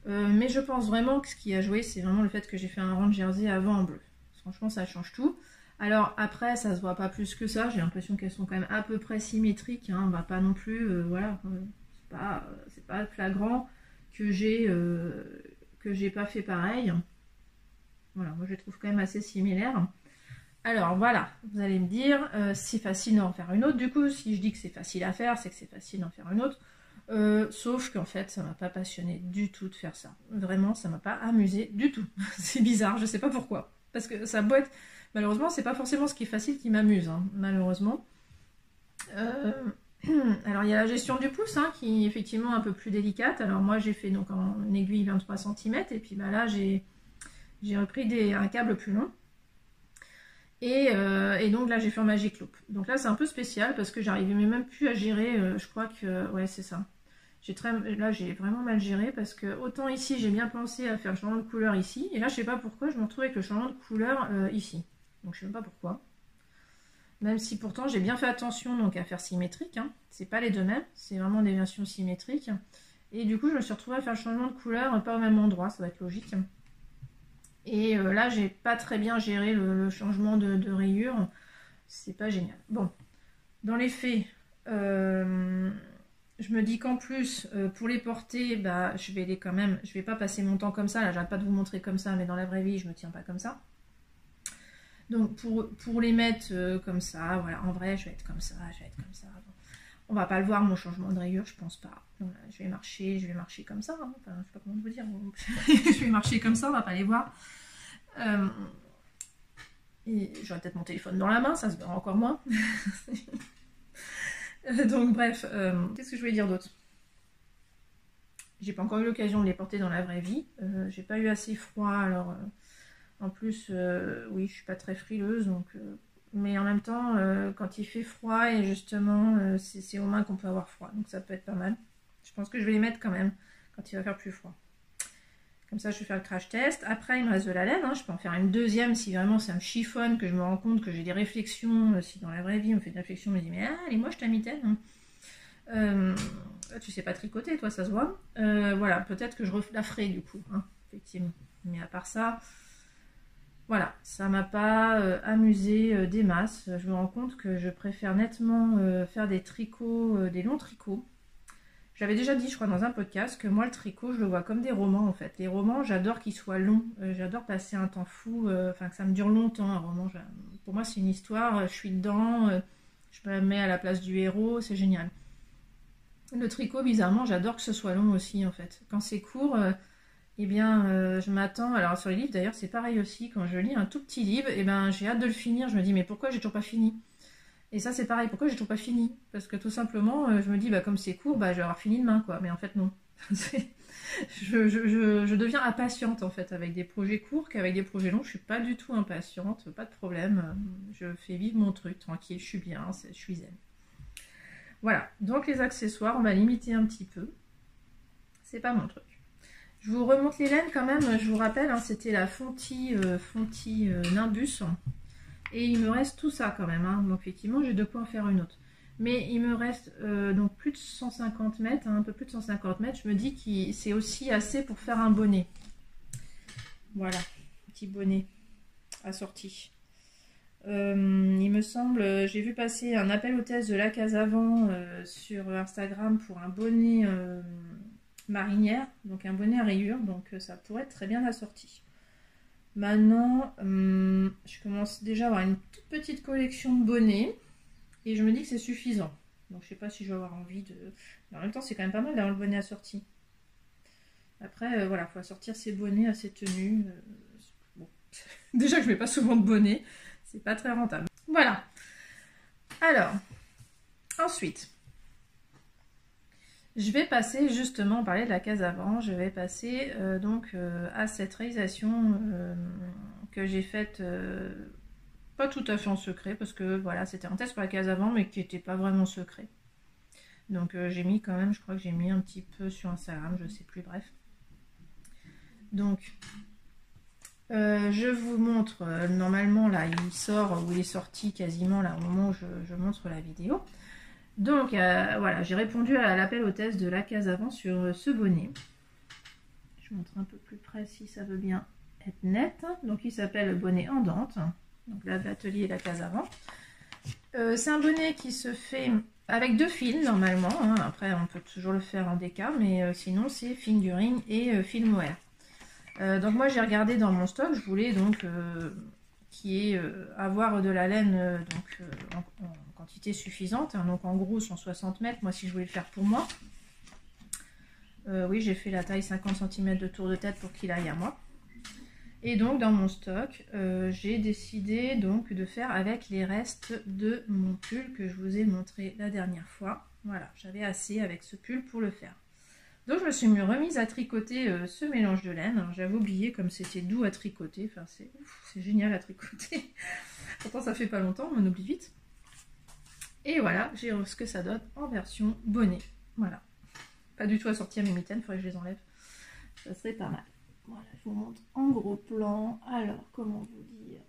Mais je pense vraiment que ce qui a joué, c'est vraiment le fait que j'ai fait un rang de jersey avant en bleu. Franchement, ça change tout. Alors après, ça se voit pas plus que ça. J'ai l'impression qu'elles sont quand même à peu près symétriques. Hein. On va pas non plus, voilà, c'est pas flagrant que j'ai pas fait pareil. Voilà, moi je les trouve quand même assez similaires. Alors voilà, vous allez me dire, c'est facile d'en faire une autre. Du coup, si je dis que c'est facile à faire, c'est que c'est facile d'en faire une autre. Sauf qu'en fait, ça m'a pas passionné du tout de faire ça. Vraiment, ça m'a pas amusé du tout. C'est bizarre, je sais pas pourquoi. Parce que ça doit être... Malheureusement, c'est pas forcément ce qui est facile qui m'amuse, hein, malheureusement. Alors, il y a la gestion du pouce, hein, qui est effectivement un peu plus délicate. Alors, moi, j'ai fait donc en aiguille 23 cm, et puis bah, là, j'ai repris un câble plus long. Et donc là, j'ai fait en Magic Loop. Donc là, c'est un peu spécial, parce que j'arrivais même plus à gérer, je crois que... Ouais, c'est ça. Là, j'ai vraiment mal géré parce que autant ici, j'ai bien pensé à faire le changement de couleur ici. Et là, je sais pas pourquoi, je me retrouve avec le changement de couleur ici. Donc, je sais même pas pourquoi. Même si pourtant, j'ai bien fait attention donc, à faire symétrique. Hein. C'est pas les deux mêmes, c'est vraiment des versions symétriques. Et du coup, je me suis retrouvée à faire le changement de couleur pas au même endroit, ça va être logique. Et là, j'ai pas très bien géré le changement de rayure. C'est pas génial. Bon, dans les faits... je me dis qu'en plus, pour les porter, bah, je vais pas passer mon temps comme ça, là j'arrête pas de vous montrer comme ça, mais dans la vraie vie, je me tiens pas comme ça. Donc pour les mettre comme ça, voilà, en vrai, je vais être comme ça, Bon. On va pas le voir, mon changement de rayure, je pense pas. Donc, là, je vais marcher comme ça, hein. Enfin, je sais pas comment vous dire. Je vais marcher comme ça, on va pas les voir. J'aurai peut-être mon téléphone dans la main, ça se verra encore moins. Donc bref, qu'est-ce que je voulais dire d'autre? J'ai pas encore eu l'occasion de les porter dans la vraie vie. J'ai pas eu assez froid, alors en plus, oui, je suis pas très frileuse, donc. Mais en même temps, quand il fait froid et justement, c'est aux mains qu'on peut avoir froid, donc ça peut être pas mal. Je pense que je vais les mettre quand même quand il va faire plus froid. Comme ça, je vais faire le crash test. Après, il me reste de la laine. Hein. Je peux en faire une deuxième si vraiment ça me chiffonne, que je me rends compte que j'ai des réflexions. Si dans la vraie vie, on fait des réflexions, on me dit, mais elle est moche ta mitaine. Tu sais pas tricoter, toi, ça se voit. Voilà, peut-être que je la ferai du coup, hein, effectivement. Mais à part ça, voilà, ça m'a pas amusé des masses. Je me rends compte que je préfère nettement faire des tricots, des longs tricots. J'avais déjà dit, je crois, dans un podcast, que moi, le tricot, je le vois comme des romans, en fait. Les romans, j'adore qu'ils soient longs. J'adore passer un temps fou, enfin, que ça me dure longtemps, un roman. Pour moi, c'est une histoire, je suis dedans, je me mets à la place du héros, c'est génial. Le tricot, bizarrement, j'adore que ce soit long aussi, en fait. Quand c'est court, eh bien, je m'attends... Alors, sur les livres, d'ailleurs, c'est pareil aussi. Quand je lis un tout petit livre, eh ben, j'ai hâte de le finir. Je me dis, mais pourquoi j'ai toujours pas fini ? Et ça, c'est pareil. Pourquoi j'ai toujours pas fini? Parce que tout simplement, je me dis, bah, comme c'est court, bah, je vais avoir fini demain, quoi. Mais en fait, non. je deviens impatiente, en fait, avec des projets courts qu'avec des projets longs. Je suis pas du tout impatiente, pas de problème. Je fais vivre mon truc, tranquille, je suis bien, je suis zen. Voilà. Donc, les accessoires, on va limiter un petit peu. C'est pas mon truc. Je vous remonte les laines quand même. Je vous rappelle, hein, c'était la Fonty Nimbus. Et il me reste tout ça quand même, hein. Donc effectivement j'ai de quoi en faire une autre. Mais il me reste donc plus de 150 mètres, hein, un peu plus de 150 mètres. Je me dis que c'est aussi assez pour faire un bonnet. Voilà, petit bonnet assorti. Il me semble, j'ai vu passer un appel au test de la case avant sur Instagram pour un bonnet marinière, donc un bonnet à rayures, donc ça pourrait être très bien assorti. Maintenant, je commence déjà à avoir une toute petite collection de bonnets et je me dis que c'est suffisant. Donc je sais pas si je vais avoir envie de... Mais en même temps, c'est quand même pas mal d'avoir le bonnet assorti. Après, voilà, il faut assortir ses bonnets à ses tenues. Bon. Déjà que je mets pas souvent de bonnets, c'est pas très rentable. Voilà. Alors, ensuite, je vais passer justement, on parlait de la case avant, je vais passer à cette réalisation que j'ai faite pas tout à fait en secret, parce que voilà, c'était un test pour la case avant, mais qui n'était pas vraiment secret. Donc j'ai mis quand même, je crois que j'ai mis un petit peu sur Instagram, je sais plus, bref. Donc, Je vous montre, normalement là il sort, ou il est sorti quasiment là au moment où je montre la vidéo. Donc voilà, j'ai répondu à l'appel au test de la case avant sur ce bonnet. Je montre un peu plus près si ça veut bien être net. Donc il s'appelle bonnet en dente, donc là l'atelier la case avant. C'est un bonnet qui se fait avec 2 fils normalement, hein. Après on peut toujours le faire en déca, mais sinon c'est fingering et fil mohair. Donc moi j'ai regardé dans mon stock, je voulais donc avoir de la laine en quantité suffisante, hein, donc en gros 160 mètres, moi si je voulais le faire pour moi. Oui, j'ai fait la taille 50 cm de tour de tête pour qu'il aille à moi. Et donc dans mon stock, j'ai décidé donc de faire avec les restes de mon pull que je vous ai montré la dernière fois. Voilà, j'avais assez avec ce pull pour le faire. Donc je me suis remise à tricoter ce mélange de laine. J'avais oublié comme c'était doux à tricoter. Enfin c'est génial à tricoter. Pourtant ça fait pas longtemps, on oublie vite. Et voilà, j'ai ce que ça donne en version bonnet. Voilà. Pas du tout assorti à mes mitaines, il faudrait que je les enlève. Ça serait pas mal. Voilà, je vous montre en gros plan. Alors, comment vous dire?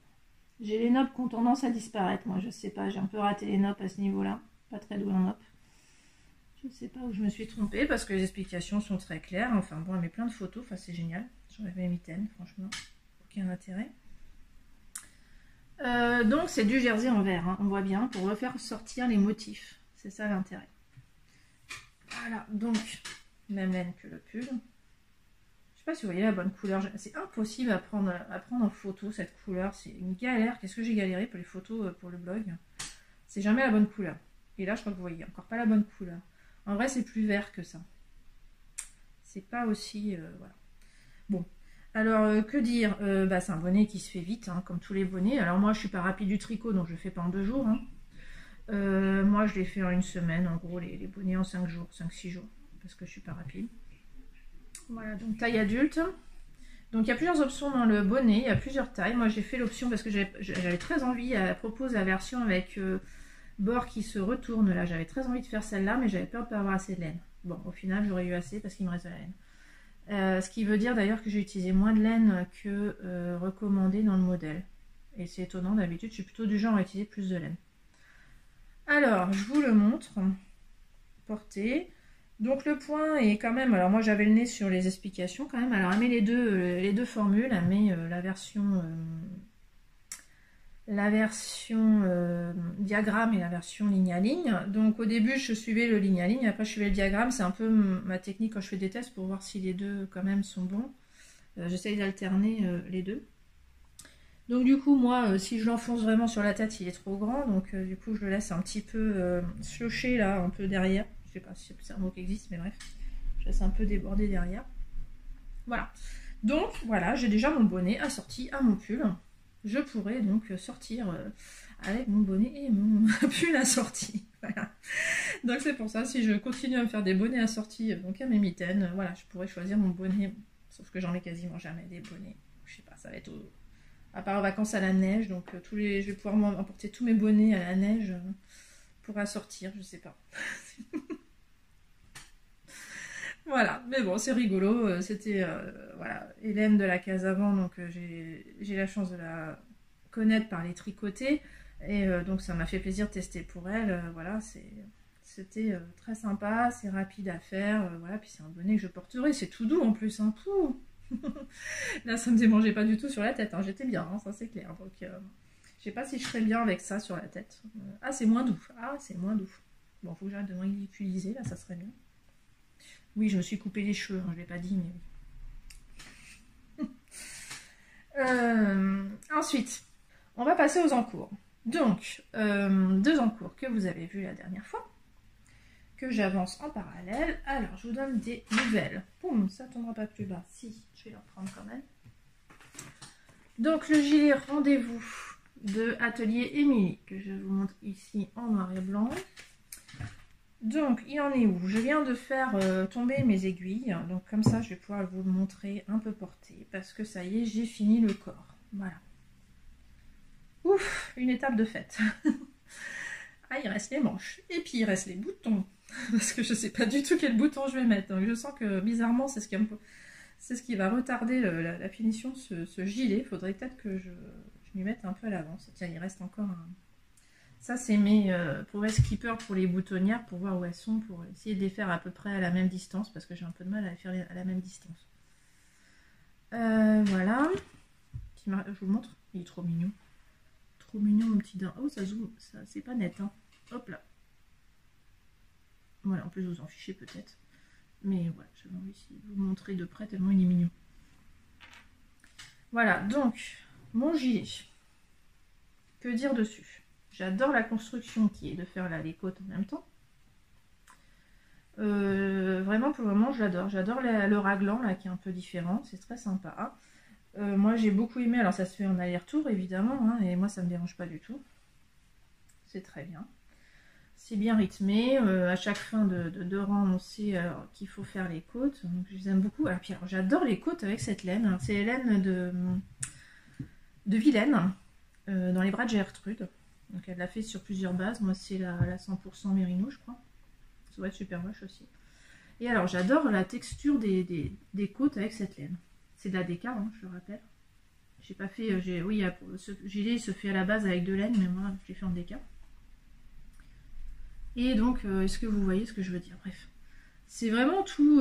J'ai les noppes qui ont tendance à disparaître. Moi, je sais pas, j'ai un peu raté les noppes à ce niveau-là. Pas très douée en noppes. Je ne sais pas où je me suis trompée parce que les explications sont très claires. Enfin bon, elle met plein de photos. Enfin, c'est génial. J'enlève mes mitaines, franchement. Aucun intérêt. Donc, c'est du jersey en vert. Hein, on voit bien pour refaire sortir les motifs. C'est ça l'intérêt. Voilà, donc, même laine que le pull. Je sais pas si vous voyez la bonne couleur. C'est impossible à prendre en photo cette couleur. C'est une galère. Qu'est-ce que j'ai galéré pour les photos pour le blog? C'est jamais la bonne couleur. Et là, je crois que vous voyez encore pas la bonne couleur. En vrai, c'est plus vert que ça. C'est pas aussi... voilà. Bon. Alors, que dire? C'est un bonnet qui se fait vite, hein, comme tous les bonnets. Alors moi, je suis pas rapide du tricot, donc je le fais pas en 2 jours. Hein. Moi, je l'ai fait en 1 semaine. En gros, les bonnets en 5 jours, 5-6 jours. Parce que je suis pas rapide. Voilà, donc taille adulte. Donc il y a plusieurs options dans le bonnet, il y a plusieurs tailles. Moi j'ai fait l'option parce que j'avais très envie, elle propose la version avec bord qui se retourne là. J'avais très envie de faire celle-là, mais j'avais peur de ne pas avoir assez de laine. Bon, au final j'aurais eu assez parce qu'il me reste de la laine. Ce qui veut dire d'ailleurs que j'ai utilisé moins de laine que recommandé dans le modèle. Et c'est étonnant, d'habitude je suis plutôt du genre à utiliser plus de laine. Alors, je vous le montre. Portée. Donc le point est quand même, alors moi j'avais le nez sur les explications quand même, alors elle met les deux formules, elle met la version diagramme et la version ligne à ligne. Donc au début je suivais le ligne à ligne, après je suivais le diagramme, c'est un peu ma technique quand je fais des tests pour voir si les deux quand même sont bons. J'essaye d'alterner les deux. Donc du coup moi si je l'enfonce vraiment sur la tête il est trop grand, donc du coup je le laisse un petit peu slocher là, un peu derrière. Je sais pas si c'est un mot qui existe, mais bref, je laisse un peu déborder derrière. Voilà. Donc voilà, j'ai déjà mon bonnet assorti à mon pull. Je pourrais donc sortir avec mon bonnet et mon pull assorti. Voilà. Donc c'est pour ça, si je continue à me faire des bonnets assortis donc à mes mitaines, voilà, je pourrais choisir mon bonnet. Sauf que j'en mets quasiment jamais des bonnets. Je sais pas, ça va être à part en vacances à la neige, donc je vais pouvoir emporter tous mes bonnets à la neige pour assortir, je sais pas. Voilà, mais bon, c'est rigolo. C'était voilà, Hélène de la case avant, donc j'ai la chance de la connaître par les tricotés, et donc ça m'a fait plaisir de tester pour elle. Voilà, c'était très sympa, c'est rapide à faire, voilà, puis c'est un bonnet que je porterai, c'est tout doux en plus, hein. Là, ça me démangeait pas du tout sur la tête, hein. J'étais bien, hein, ça c'est clair. Donc, je sais pas si je serais bien avec ça sur la tête. Ah, c'est moins doux. Ah, c'est moins doux. Bon, faut que j'arrête de me ridiculiser, là, ça serait bien. Oui, je me suis coupé les cheveux, hein, je l'ai pas dit, mais oui. Ensuite, on va passer aux encours. Donc, 2 encours que vous avez vus la dernière fois, que j'avance en parallèle. Alors, je vous donne des nouvelles. Boum, ça tombera pas plus bas. Si, je vais le reprendre quand même. Donc, le gilet rendez-vous de Atelier Émilie, que je vous montre ici en noir et blanc. Donc, il en est où? Je viens de faire tomber mes aiguilles. Donc, comme ça, je vais pouvoir vous le montrer un peu porté. Parce que ça y est, j'ai fini le corps. Voilà. Ouf, une étape de fête. Ah, il reste les manches. Et puis, il reste les boutons. Parce que je ne sais pas du tout quel bouton je vais mettre. Donc, je sens que, bizarrement, c'est ce qui c'est ce qui va retarder la finition de ce gilet. Il faudrait peut-être que je m'y mette un peu à l'avance. Tiens, il reste encore un... Ça, c'est mes prouesses keeper pour les boutonnières, pour voir où elles sont, pour essayer de les faire à peu près à la même distance, parce que j'ai un peu de mal à les faire à la même distance. Voilà. Je vous le montre. Il est trop mignon. Trop mignon, mon petit daim. Oh, ça zoome. Ça, c'est pas net, hein. Hop là. Voilà, en plus, vous en fichez peut-être. Mais voilà, j'avais envie de vous montrer de près tellement il est mignon. Voilà, donc, mon gilet. Que dire dessus? J'adore la construction qui est de faire là les côtes en même temps. Vraiment, pour le moment, je l'adore. J'adore le raglan là qui est un peu différent. C'est très sympa. Moi, j'ai beaucoup aimé. Alors, ça se fait en aller-retour, évidemment. Hein, et moi, ça me dérange pas du tout. C'est très bien. C'est bien rythmé. À chaque fin de rang, on sait qu'il faut faire les côtes. Donc, je les aime beaucoup. Alors, puis, j'adore les côtes avec cette laine. C'est les laines de Vilaine dans les bras de Gertrude. Donc, elle l'a fait sur plusieurs bases. Moi, c'est la 100% Mérino, je crois. Ça va être super moche aussi. Et alors, j'adore la texture des côtes avec cette laine. C'est de la déca, hein, je le rappelle. J'ai pas fait... oui, ce gilet se fait à la base avec de laine, mais moi, je l'ai fait en déca. Et donc, est-ce que vous voyez ce que je veux dire? Bref. C'est vraiment tout...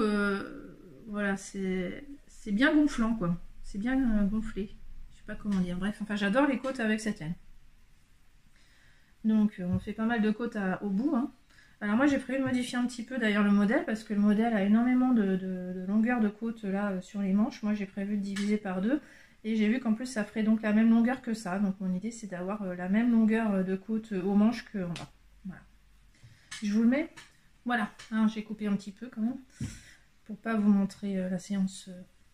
voilà, c'est bien gonflant, quoi. C'est bien gonflé. Je sais pas comment dire. Bref, enfin, j'adore les côtes avec cette laine. Donc, on fait pas mal de côtes au bout, hein. Alors moi j'ai prévu de modifier un petit peu d'ailleurs le modèle parce que le modèle a énormément de longueur de côte là sur les manches. Moi j'ai prévu de diviser par deux et j'ai vu qu'en plus ça ferait donc la même longueur que ça. Donc mon idée c'est d'avoir la même longueur de côte aux manches qu'en bas. Voilà. Je vous le mets. Voilà, hein, j'ai coupé un petit peu quand même pour pas vous montrer la séance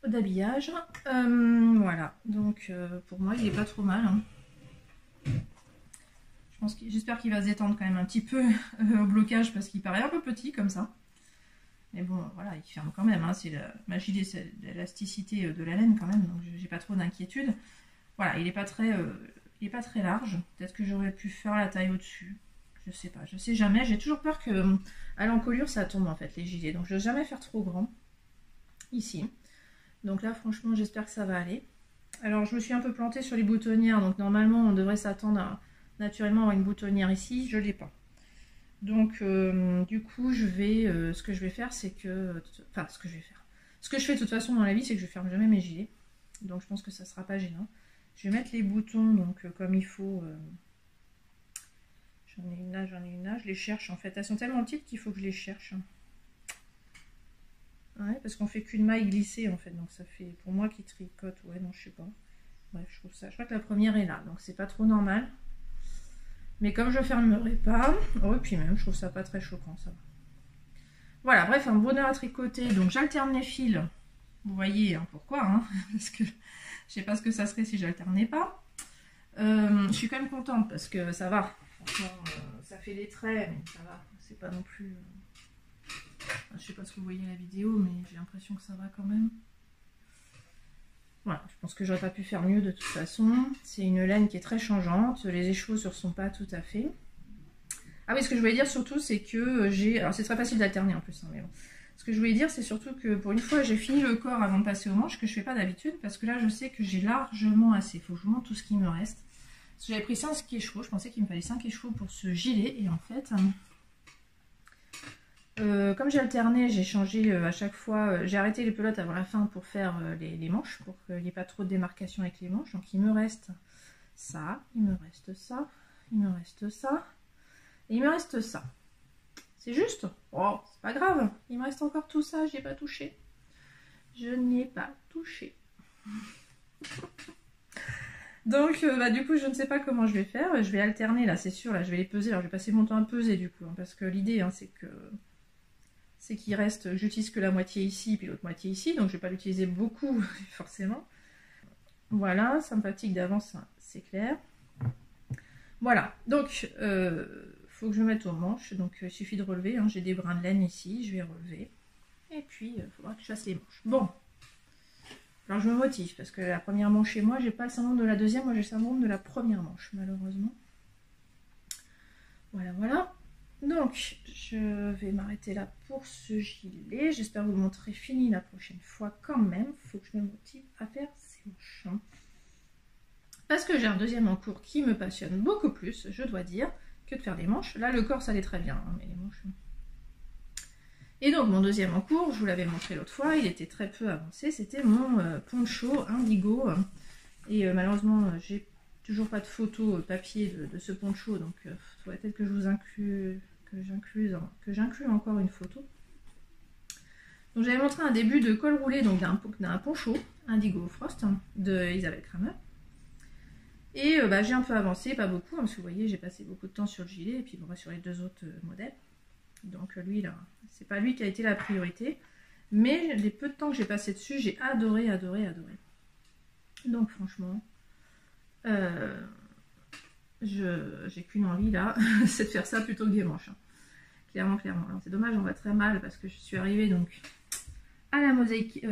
d'habillage. Voilà, donc pour moi il est pas trop mal. Hein. J'espère qu'il va se détendre quand même un petit peu au blocage parce qu'il paraît un peu petit comme ça. Mais bon, voilà, il ferme quand même. Hein, c'est la magie de l'élasticité de la laine quand même, donc j'ai pas trop d'inquiétude. Voilà, il est pas très large. Peut-être que j'aurais pu faire la taille au-dessus. Je sais pas, je sais jamais. J'ai toujours peur que à l'encolure ça tombe en fait les gilets. Donc je ne vais jamais faire trop grand ici. Donc là franchement j'espère que ça va aller. Alors je me suis un peu plantée sur les boutonnières. Donc normalement on devrait s'attendre à naturellement avoir une boutonnière ici, je l'ai pas. Donc du coup je vais ce que je vais faire c'est que enfin ce que je fais de toute façon dans la vie c'est que je ferme jamais mes gilets. Donc je pense que ça sera pas gênant. Je vais mettre les boutons donc comme il faut. J'en ai une là, je les cherche en fait. Elles sont tellement petites qu'il faut que je les cherche. Ouais, parce qu'on fait qu'une maille glissée en fait, donc ça fait pour moi qui tricote, ouais non je sais pas. Bref, je trouve ça. Je crois que la première est là, donc c'est pas trop normal. Mais comme je fermerai pas, oh, et puis même je trouve ça pas très choquant, ça va. Voilà, bref, un bonheur à tricoter. Donc j'alterne les fils. Vous voyez hein, pourquoi, hein, parce que je sais pas ce que ça serait si j'alternais pas. Je suis quand même contente parce que ça va. Franchement, ça fait des traits, mais ça va. C'est pas non plus. Je sais pas ce que vous voyez à la vidéo, mais j'ai l'impression que ça va quand même. Voilà, je pense que j'aurais pas pu faire mieux de toute façon. C'est une laine qui est très changeante. Les écheveaux ne sont pas tout à fait. Ah oui, ce que je voulais dire surtout, c'est que j'ai... Alors c'est très facile d'alterner en plus, hein, mais bon. Ce que je voulais dire, c'est surtout que pour une fois, j'ai fini le corps avant de passer aux manches, que je fais pas d'habitude, parce que là, je sais que j'ai largement assez. Il faut que je vous montre tout ce qui me reste. Parce que j'avais pris 5 écheveaux, je pensais qu'il me fallait 5 écheveaux pour ce gilet, et en fait... comme j'ai alterné, j'ai changé à chaque fois, j'ai arrêté les pelotes avant la fin pour faire les manches, pour qu'il n'y ait pas trop de démarcation avec les manches. Donc il me reste ça, il me reste ça, il me reste ça, et il me reste ça. C'est juste, oh, c'est pas grave, il me reste encore tout ça, je n'y ai pas touché. Je n'y ai pas touché. Donc du coup je ne sais pas comment je vais faire, je vais alterner là, c'est sûr, là je vais les peser, alors je vais passer mon temps à peser du coup, hein, parce que l'idée hein, c'est qu'il reste, j'utilise que la moitié ici, puis l'autre moitié ici, donc je ne vais pas l'utiliser beaucoup, forcément. Voilà, sympathique d'avance, c'est clair. Voilà, donc, faut que je me mette aux manches, donc il suffit de relever, hein, j'ai des brins de laine ici, je vais relever, et puis il faudra que je fasse les manches. Bon, alors je me motive, parce que la première manche chez moi, j'ai pas le syndrome de la deuxième, moi j'ai le syndrome de la première manche, malheureusement. Voilà, voilà. Donc, je vais m'arrêter là pour ce gilet. J'espère vous le montrer fini la prochaine fois quand même. Il faut que je me motive à faire ces manches. Parce que j'ai un deuxième en cours qui me passionne beaucoup plus, je dois dire, que de faire des manches. Là, le corps, ça allait très bien, hein, mais les manches... Et donc, mon deuxième en cours, je vous l'avais montré l'autre fois, il était très peu avancé. C'était mon poncho indigo. Et malheureusement, j'ai toujours pas de photo papier de ce poncho, donc il faudrait peut-être que je vous j'inclue encore une photo. Donc j'avais montré un début de col roulé donc d'un poncho indigo frost de Isabelle Kramer. Et j'ai un peu avancé, pas beaucoup, hein, parce que vous voyez j'ai passé beaucoup de temps sur le gilet et puis bon, sur les deux autres modèles. Donc lui là, c'est pas lui qui a été la priorité, mais les peu de temps que j'ai passé dessus, j'ai adoré. Donc franchement, j'ai qu'une envie là, c'est de faire ça plutôt que des manches. Hein. Clairement. Alors c'est dommage, on va très mal parce que je suis arrivée donc à la mosaïque,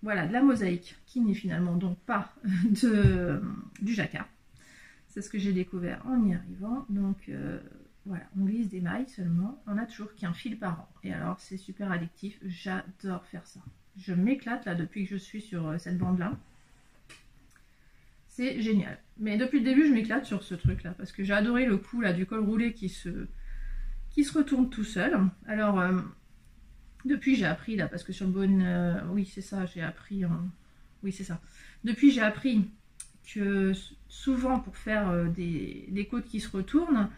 voilà, de la mosaïque qui n'est finalement donc pas du jacquard. C'est ce que j'ai découvert en y arrivant. Donc voilà, on glisse des mailles seulement, on a toujours qu'un fil par an. Et alors c'est super addictif, j'adore faire ça. Je m'éclate là depuis que je suis sur cette bande là. C'est génial. Mais depuis le début, je m'éclate sur ce truc-là. Parce que j'ai adoré le coup là, du col roulé qui se retourne tout seul. Alors, depuis j'ai appris là, parce que sur le bon... oui, c'est ça, j'ai appris... oui, c'est ça. Depuis, j'ai appris que souvent, pour faire des côtes qui se retournent,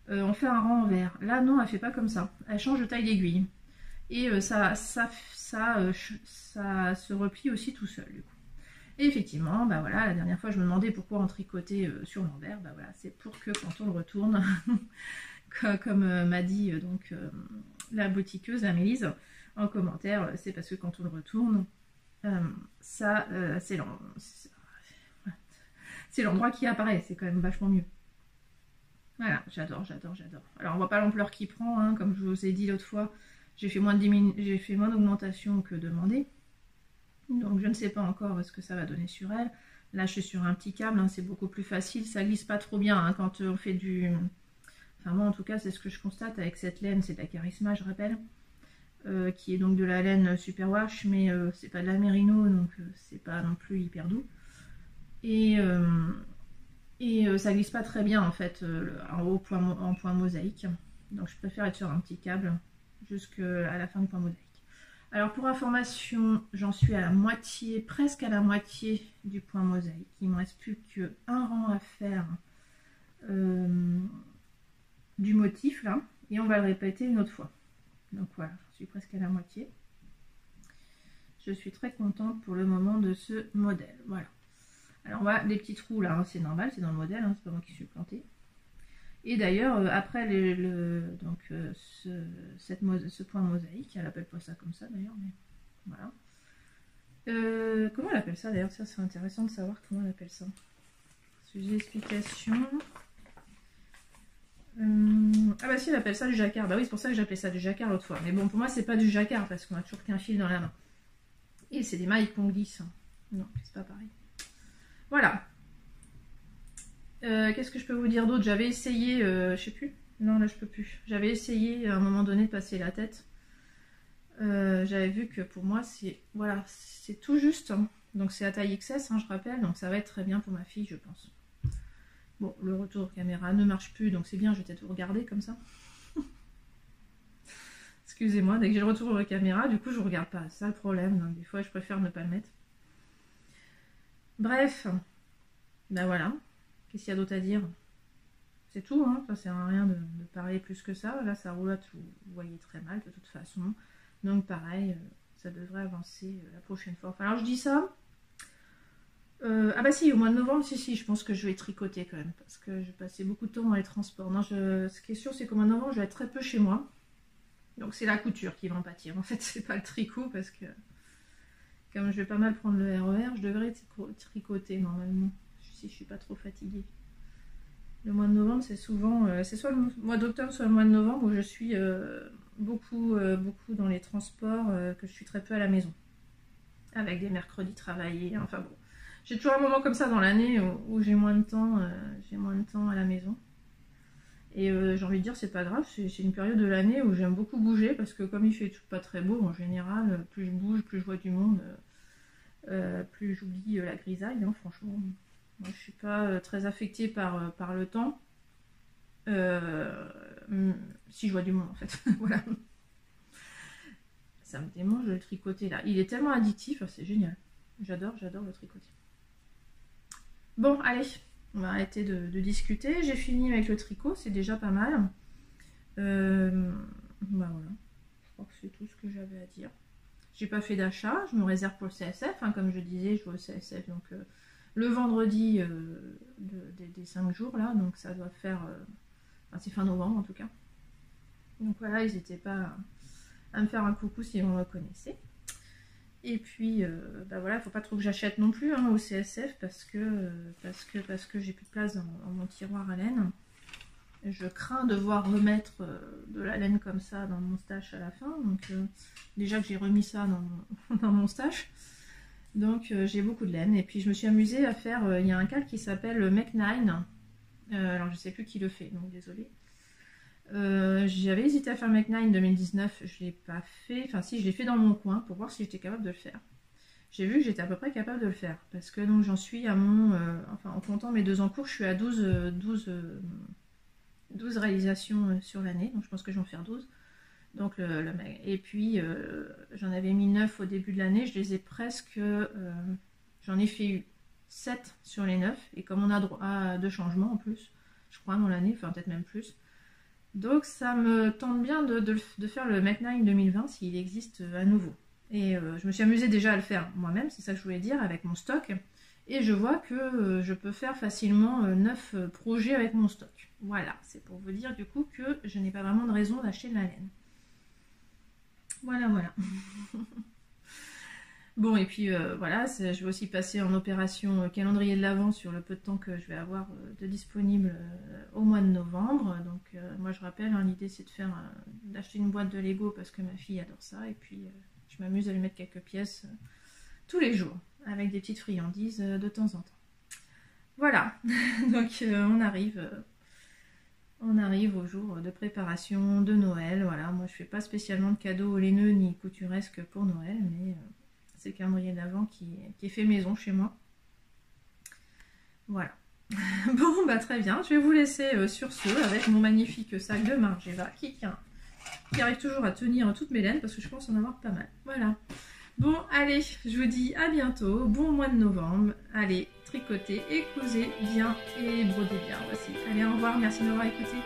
on fait un rang envers. Là, non, elle fait pas comme ça. Elle change de taille d'aiguille. Et ça se replie aussi tout seul, du coup. Et effectivement, voilà, la dernière fois je me demandais pourquoi on tricotait sur l'envers, voilà, c'est pour que quand on le retourne, comme m'a dit donc la boutiqueuse, la Mélise, en commentaire, c'est parce que quand on le retourne, c'est l'endroit qui apparaît, c'est quand même vachement mieux. Voilà, j'adore. Alors on voit pas l'ampleur qu'il prend, hein, comme je vous ai dit l'autre fois, j'ai fait moins d'augmentation que demandé. Donc je ne sais pas encore ce que ça va donner sur elle. Là je suis sur un petit câble, hein, c'est beaucoup plus facile. Ça glisse pas trop bien hein, quand on fait du... Enfin moi en tout cas c'est ce que je constate avec cette laine. C'est de la Charisma je rappelle. Qui est donc de la laine superwash. Mais c'est pas de la Merino donc c'est pas non plus hyper doux. Et ça glisse pas très bien en fait en point mosaïque. Donc je préfère être sur un petit câble jusqu'à la fin du point mosaïque. Alors pour information, j'en suis à la moitié, presque à la moitié du point mosaïque. Il ne me reste plus qu'un rang à faire du motif là. Et on va le répéter une autre fois. Donc voilà, je suis presque à la moitié. Je suis très contente pour le moment de ce modèle. Voilà. Alors on va, les petits trous là, hein, c'est normal, c'est dans le modèle, hein, c'est pas moi qui suis plantée. Et d'ailleurs, après ce point mosaïque, elle appelle pas ça comme ça d'ailleurs, mais voilà. Comment elle appelle ça d'ailleurs? Ça c'est intéressant de savoir comment elle appelle ça. Sujet explication. Ah bah si, elle appelle ça du jacquard. Bah oui, c'est pour ça que j'appelais ça du jacquard l'autre fois. Mais bon, pour moi c'est pas du jacquard parce qu'on a toujours qu'un fil dans la main. Et c'est des mailles qu'on glisse. Non, c'est pas pareil. Voilà. Qu'est-ce que je peux vous dire d'autre? J'avais essayé, je sais plus. Non, là je peux plus. J'avais essayé à un moment donné de passer la tête. J'avais vu que pour moi c'est voilà, c'est tout juste. Hein. Donc c'est à taille XS, hein, je rappelle. Donc ça va être très bien pour ma fille, je pense. Bon, le retour caméra ne marche plus, donc c'est bien. Je vais peut-être vous regarder comme ça. Excusez-moi, dès que j'ai le retour de caméra, du coup je regarde pas. C'est ça le problème. Donc des fois je préfère ne pas le mettre. Bref, ben voilà. Qu'est-ce qu'il y a d'autre à dire? C'est tout, hein. Ça sert à rien de parler plus que ça. Là, ça roulotte, vous voyez très mal de toute façon. Donc pareil, ça devrait avancer la prochaine fois. Enfin, alors je dis ça. Ah bah si, au mois de novembre, si, je pense que je vais tricoter quand même. Parce que j'ai passé beaucoup de temps dans les transports. Non, ce qui est sûr, c'est qu'au mois de novembre, je vais être très peu chez moi. Donc c'est la couture qui va en pâtir. En fait, c'est pas le tricot parce que comme je vais pas mal prendre le RER, je devrais tricoter normalement. Si je suis pas trop fatiguée. Le mois de novembre, c'est souvent, c'est soit le mois d'octobre, soit le mois de novembre où je suis beaucoup dans les transports, que je suis très peu à la maison. Avec des mercredis travaillés, enfin bon. J'ai toujours un moment comme ça dans l'année où j'ai moins de temps à la maison. Et j'ai envie de dire, c'est pas grave, c'est une période de l'année où j'aime beaucoup bouger, parce que comme il fait tout pas très beau en général, plus je bouge, plus je vois du monde, plus j'oublie la grisaille, hein, franchement. Moi, je suis pas très affectée par le temps. Si je vois du monde en fait, voilà. Ça me démange le tricoter là. Il est tellement addictif, c'est génial. J'adore le tricoter. Bon, allez, on va arrêter de discuter. J'ai fini avec le tricot, c'est déjà pas mal. Bah voilà, je crois que c'est tout ce que j'avais à dire. J'ai pas fait d'achat, je me réserve pour le CSF, hein, comme je disais, je vais au CSF donc le vendredi des 5 jours là, donc ça doit faire, enfin, c'est fin novembre en tout cas. Donc voilà, n'hésitez pas à me faire un coucou si vous me reconnaissez. Et puis, bah voilà, faut pas trop que j'achète non plus hein, au CSF parce que j'ai plus de place dans mon tiroir à laine. Je crains devoir remettre de la laine comme ça dans mon stash à la fin. Donc déjà que j'ai remis ça dans mon stash. Donc j'ai beaucoup de laine. Et puis je me suis amusée à faire, il y a un cal qui s'appelle Make 9. Alors je sais plus qui le fait, donc désolée. J'avais hésité à faire Make 9 2019, je l'ai pas fait, enfin si je l'ai fait dans mon coin pour voir si j'étais capable de le faire. J'ai vu que j'étais à peu près capable de le faire, parce que donc j'en suis à mon, enfin en comptant mes 2 ans cours, je suis à 12 réalisations sur l'année, donc je pense que je vais en faire 12. Donc et puis j'en avais mis 9 au début de l'année, je les ai presque, j'en ai fait eu 7 sur les 9, et comme on a droit à 2 changements en plus, je crois dans l'année, enfin peut-être même plus. Donc ça me tente bien de faire le Make 9 2020 s'il existe à nouveau. Et je me suis amusée déjà à le faire moi-même, c'est ça que je voulais dire, avec mon stock. Et je vois que je peux faire facilement 9 projets avec mon stock. Voilà, c'est pour vous dire du coup que je n'ai pas vraiment de raison d'acheter de la laine. Voilà, voilà. Bon, et puis voilà, je vais aussi passer en opération calendrier de l'Avent sur le peu de temps que je vais avoir de disponible au mois de novembre. Donc moi je rappelle, hein, l'idée c'est d'acheter une boîte de Lego parce que ma fille adore ça. Et puis je m'amuse à lui mettre quelques pièces tous les jours, avec des petites friandises de temps en temps. Voilà, donc on arrive au jour de préparation de Noël. Voilà, moi je fais pas spécialement de cadeaux laineux ni couturesques pour Noël, mais c'est le calendrier d'Avent qui est fait maison chez moi. Voilà. Bon, bah très bien. Je vais vous laisser sur ce avec mon magnifique sac de Margiela qui arrive toujours à tenir toutes mes laines parce que je pense en avoir pas mal. Voilà. Bon, allez, je vous dis à bientôt. Bon mois de novembre. Allez, tricotez et cousez bien et brodez bien aussi. Allez, au revoir. Merci de m'avoir écouté.